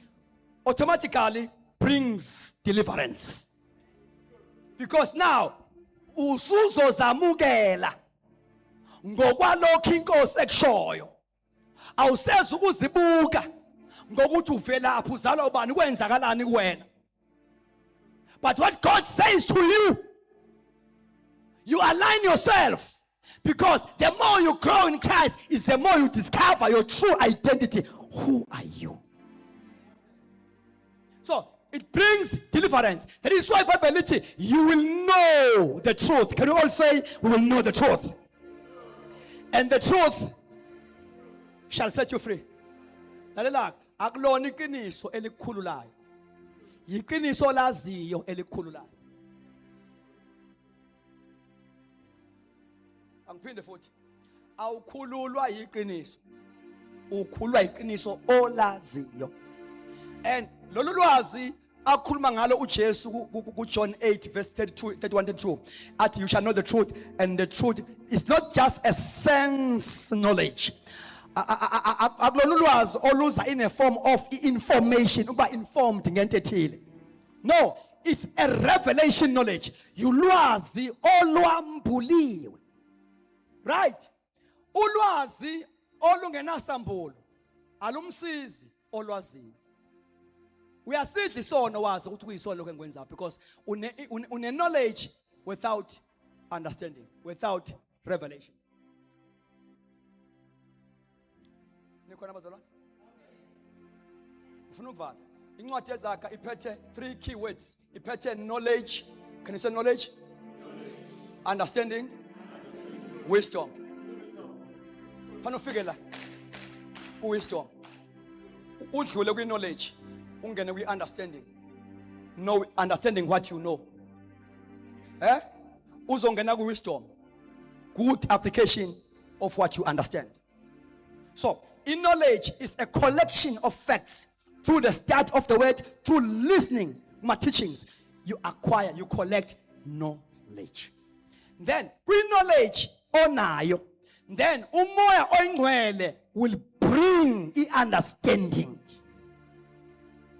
automatically brings deliverance, because now usuzozamukela ngokwalokho inkosi ekushoyo. Awuseza ukuzibuka ngokuthi uvelaphi uzalwa ubani kwenzakalani kuwena. But what God says to you, you align yourself, because the more you grow in Christ is the more you discover your true identity. Who are you? So it brings deliverance. That is why Bible says you will know the truth. Can you all say we will know the truth? And the truth shall set you free. Lalela, akulona iqiniso elikhululayo. Yiqiniso laziyo elikhululayo. Angiphinde futhi. Awukhululwa yiqiniso. Ukhululwa yiqiniso olaziyo. And lolu lwazi akhuluma ngalo uJesu ku John 8 verse 32 31 32 athi you shall know the truth, and the truth is not just a sense knowledge. Akulona ulwazi oluza in a form of information, uba informed ngento ethile. No, it's a revelation knowledge. Ulwazi olwambuliwe. Right? Ulwazi olungenasambulo alumsizi olwaziyo. Uyasidla isono wazi ukuthi kuyisono lokho engikwenzayo, because une knowledge without understanding, without revelation. Nikhona abazalwane? Ufuna ukuvala. Incwadi yezakha iphethe 3 key words. Iphethe knowledge. Can you say knowledge? Understanding. Wisdom. Fana ufike la ku wisdom. Udlule ku knowledge. Ungene ku understanding. No, understanding what you know. Uzongena ku wisdom. Good application of what you understand. So, in knowledge is a collection of facts through the study of the word, through listening my teachings. You acquire, you collect knowledge. Then, knowledge onayo. Then, umoya oyingcwele will bring understanding.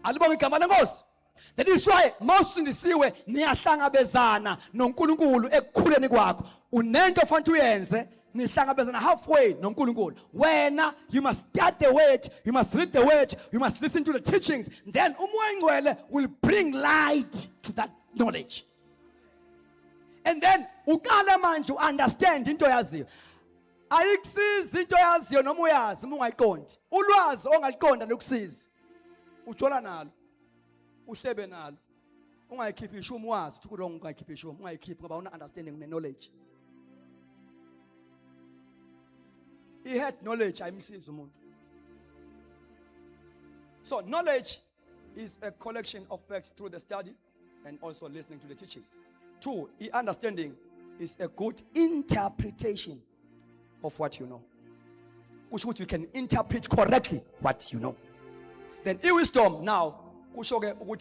Alibonga igama lenkosi. That is why mawusindisiwe niyahlangabezana noNkulunkulu ekukhuleni kwakho. Unento ofanele uyenze nihlangabezana halfway noNkulunkulu. Wena you must study the word, you must read the word, you must listen to the teachings. Then umoya oyingcwele will bring light to that knowledge. And then uqala manje understand into yaziyo. Ayikusizi into yaziyo noma uyazi uma ungayiqondi. Ulwazi ongaliqonda lokusizi. Ujola nalo. Uhlebe nalo. Ungayikhiphi ishumu wazi ukuthi wrong ungayikhiphi ishumu, ungayikhiphi ngoba una understanding ne knowledge. He had knowledge ayimsiza umuntu. So knowledge is a collection of facts through the study and also listening to the teaching. 2, understanding is a good interpretation of what you know. Which you can interpret correctly what you know. Then wisdom now,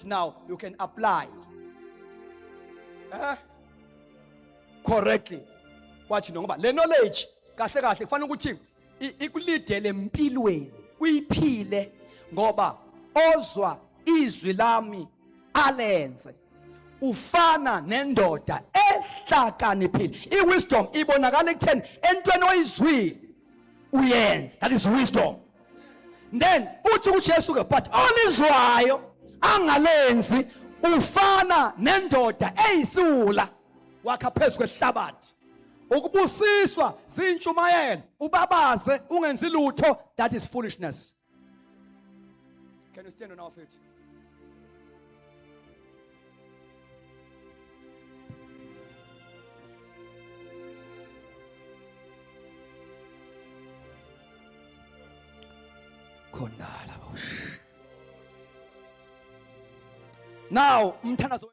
now you can apply correctly what you know. But the knowledge, kahle kahle kufanele ukuthi ikulidele empilweni, uyiphile ngoba ozwa izwi lami alenze. Ufana nendoda ehlakaniphile. Wisdom ibonakala ekutheni entweni oyizwile uyenze. That is wisdom. Then uthi kuJesu ke but olizwayo angalenzi ufana nendoda eyisiwula wakha phezu kwehlabathi. Ukubusiswa zintshumayelo ubabaze ungenzi lutho, that is foolishness. Can you stand on our feet? Now, mthandazo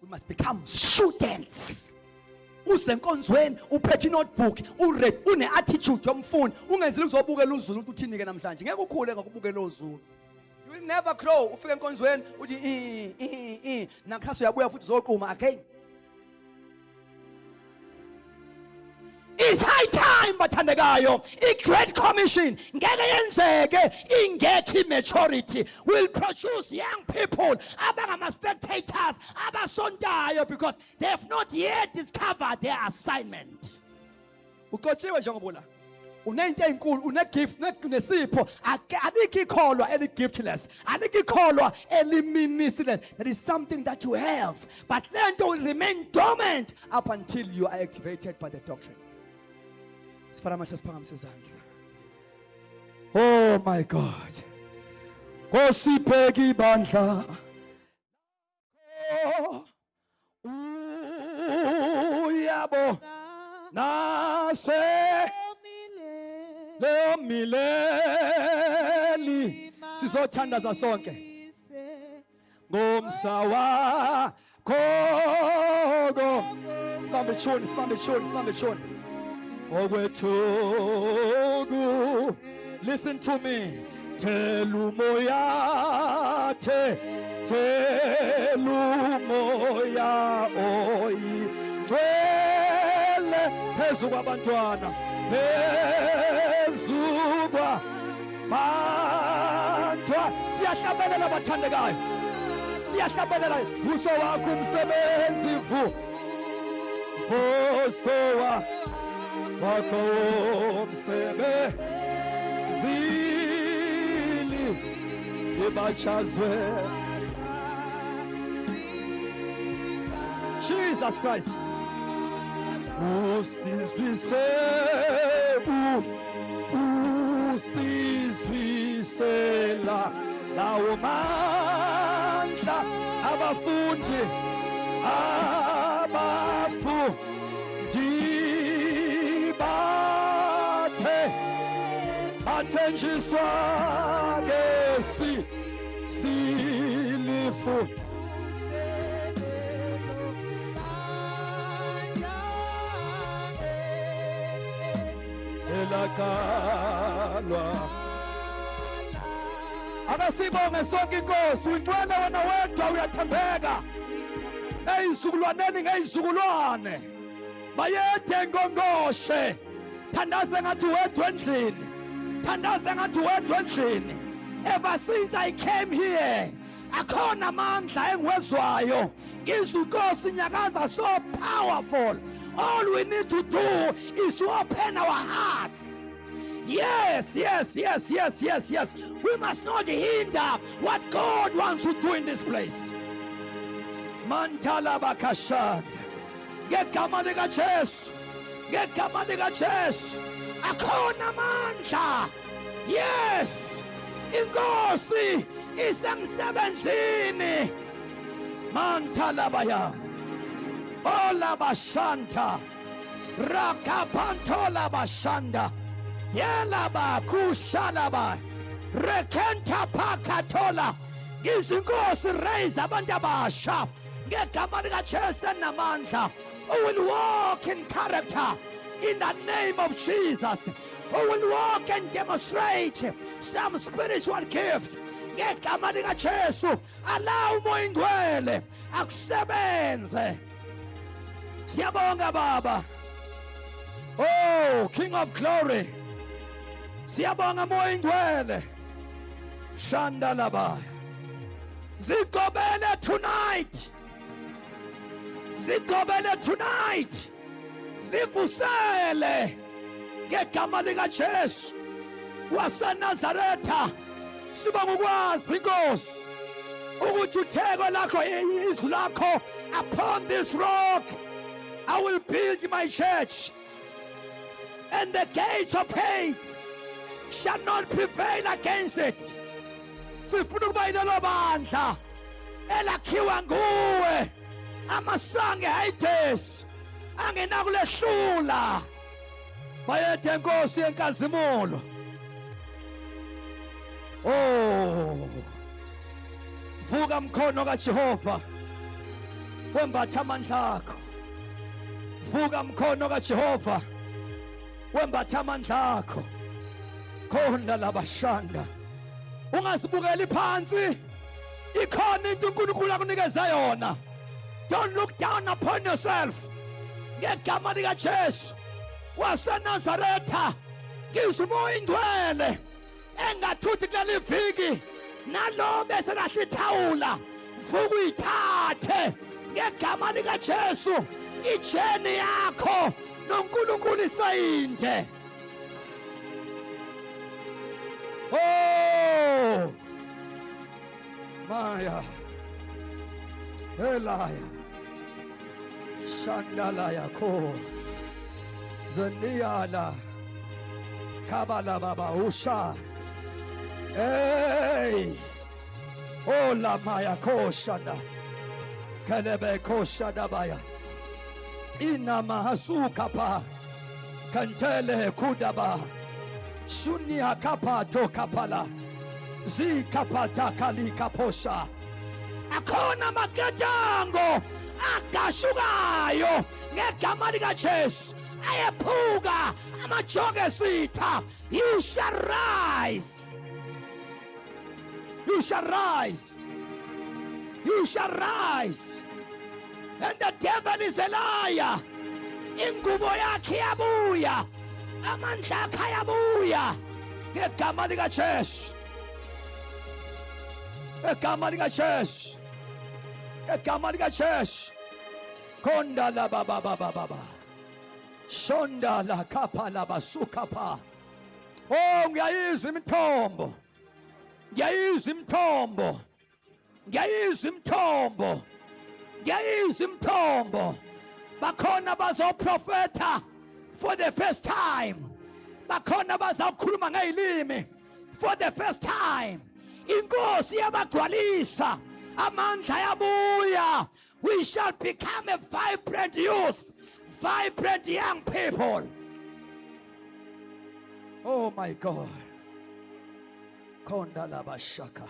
we must become students. Usenkonzweni uphethe notebook, uread, une attitude yomfundi, ungenzile uzobukela uZulu ukuthi uthini ke namhlanje. Ngeke ukhule ngokubukela uZulu. You will never grow. Ufike enkonzweni uthi nakhasi uyabuya futhi zoqhuma again. It's high time bathandekayo. I-Great Commission ngeke yenzeke ingekho i-maturity. Will produce young people abangama-spectators abasontayo because they have not yet discovered their assignment. Uqotshiwe njengoba la. Unento ezinkulu, une-gift, unesipho, alikho ikholwa eli-giftless, alikho ikholwa eli-ministreless. There is something that you have, but lento will remain dormant up until you are activated by the doctrine. Siphakamise izandla. Oh my God. Ngosibheka ibandla. Uyabo. Nase. Leo mileli sizothandaza sonke ngomsa wakho sibambe tshoni okwethuku. Listen to me. Tell umoya oyingcwele phezu kwabantwana phezuba bantwa. Siyahlabelela bathandekayo, siyahlabelela vuso wakho umsebenzi vuso wakho umsebenzi ibachazwe. Jesus Christ. Usizwisela lawo mandla abafundi bathenjiswa ngesilifu. Elakalwa akasibonge sonke inkosi. Uyintwele wena wedwa uyathembeka ezizukulwaneni ngezizukulwane bayede ngongoshe. Thandaze ngathi wedwa endlini, thandaze ngathi wedwa endlini. Ever since I came here akhona amandla engiwezwayo. Ngizwa inkosi nyakaza so powerful. All we need to do is to open our hearts. Yes. We must not hinder what God wants to do in this place. Mantala bakashad. Ngegama lika Jesu. Ngegama lika Jesu. Akhona amandla. Yes. Inkosi isemsebenzini. Mantala bayam. Ola bashanta rakapantola bashanda yelaba kushalaba rekenta pakatola. Izinkosi raise abantu abasha ngegama lika Jesu namandla, who will walk in character in the name of Jesus, who will walk and demonstrate some spiritual gift ngegama lika Jesu. Allow umoya ingcwele akusebenze. Siyabonga Baba. Oh, King of Glory. Siyabonga moya ingcwele. Shanda laba. Zigobele tonight. Zigobele tonight. Zivusele ngegama lika Jesu waseNazaretha. Sibonga ukwazi inkosi ukuthi utheko lakho izwi lakho, upon this rock I will build my church, and the gates of hate shall not prevail against it. Sifuna ukuba yilelo bandla elakhiwa nguwe. Amasange Hades angenakulehlula. Bayethe inkosi yenkazimulo. Oh, vuka mkhono kaJehova, wembatha amandla akho. Vuka mkhono kaJehova, wembatha amandla akho. Khona labashanda, ungazibukeli phansi. Ikhona into uNkulunkulu akunikeza yona. Don't look down upon yourself. Ngegama lika Jesu waseNazaretha ngizwa umoya ingcwele engathuthi kuleli viki nalo bese lahla ithawula vuka uyithathe ngegama lika Jesu ijeni yakho noNkulunkulu isayinde. Oh Maya Elaya Shandalaya ko Zaniala Kabala Baba Usha. Hey Ola Maya Koshanda Kelebe Koshada Baya Ina Mahasuka Pa Kantele Kudaba Shunia Kapa to Kapala Zi Kapata Kali Kaposha Akona Magadango Akashugayo ngegama lika Jesu ayephuka amajogesitha. You shall rise. You shall rise. You shall rise. And the devil is a liar. Ingubo yakhe yabuya. Amandla akhe ayabuya. Ngegama lika Jesu. Ngegama lika Jesu. Ngegama lika Jesu. Konda la baba baba baba. Shonda la kapa la basukapa. Oh, ngiyayizwa imithombo. Ngiyayizwa imithombo. Ngiyayizwa imithombo. Ngiyayizwa imithombo. Bakhona bazoprofeta for the first time. Bakhona bazakhuluma ngezilimi for the first time. Inkosi yabagcwalisa. Amandla yabuya. We shall become a vibrant youth, vibrant young people. Oh my God. Konda la bashaka.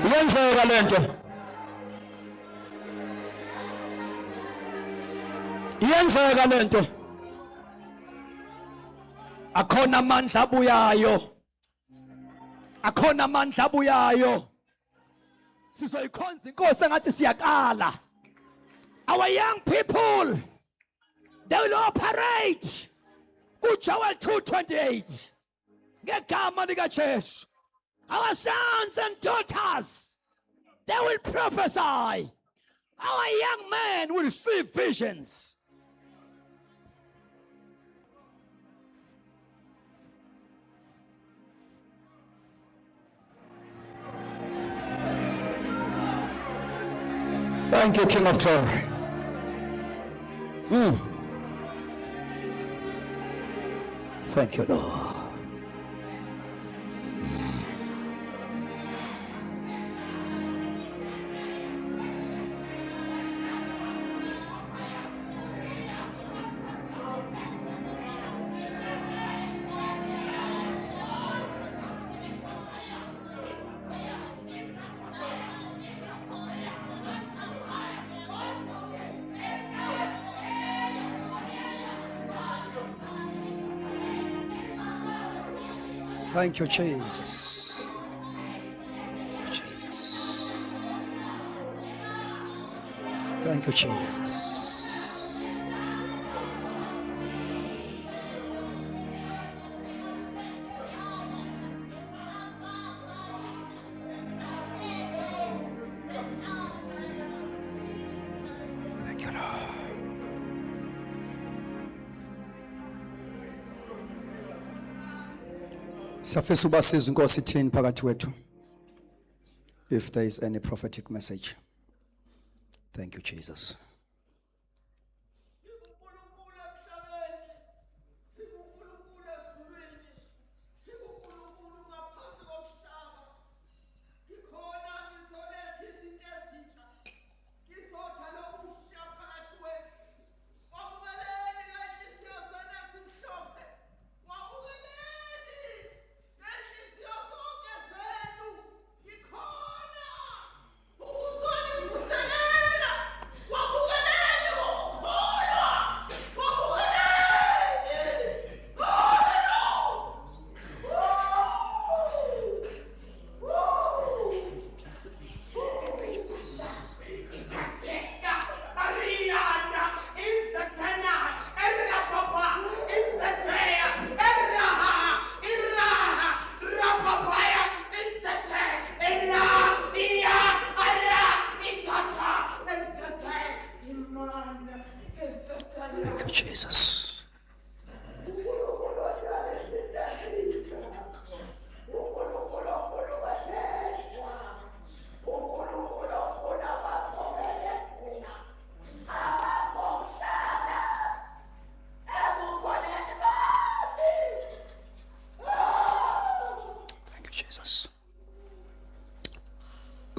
Iyenzeka lento. Iyenzeka lento. Akhona amandla abuyayo. Akhona amandla abuyayo. Sizoyikhonza inkosi engathi siyaqala. Our young people, they will operate kuJoel 2:28 ngegama lika Jesu. Our sons and daughters, they will prophesy. Our young men will see visions. Thank you, King of Glory. Thank you, Lord. Thank you, Jesus. Jesus. Thank you, Jesus. Thank you, Lord. Siyafisa ubasiza inkosi ithini phakathi wethu. If there is any prophetic message. Thank you, Jesus.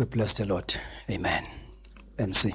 We bless the Lord. Amen. MC.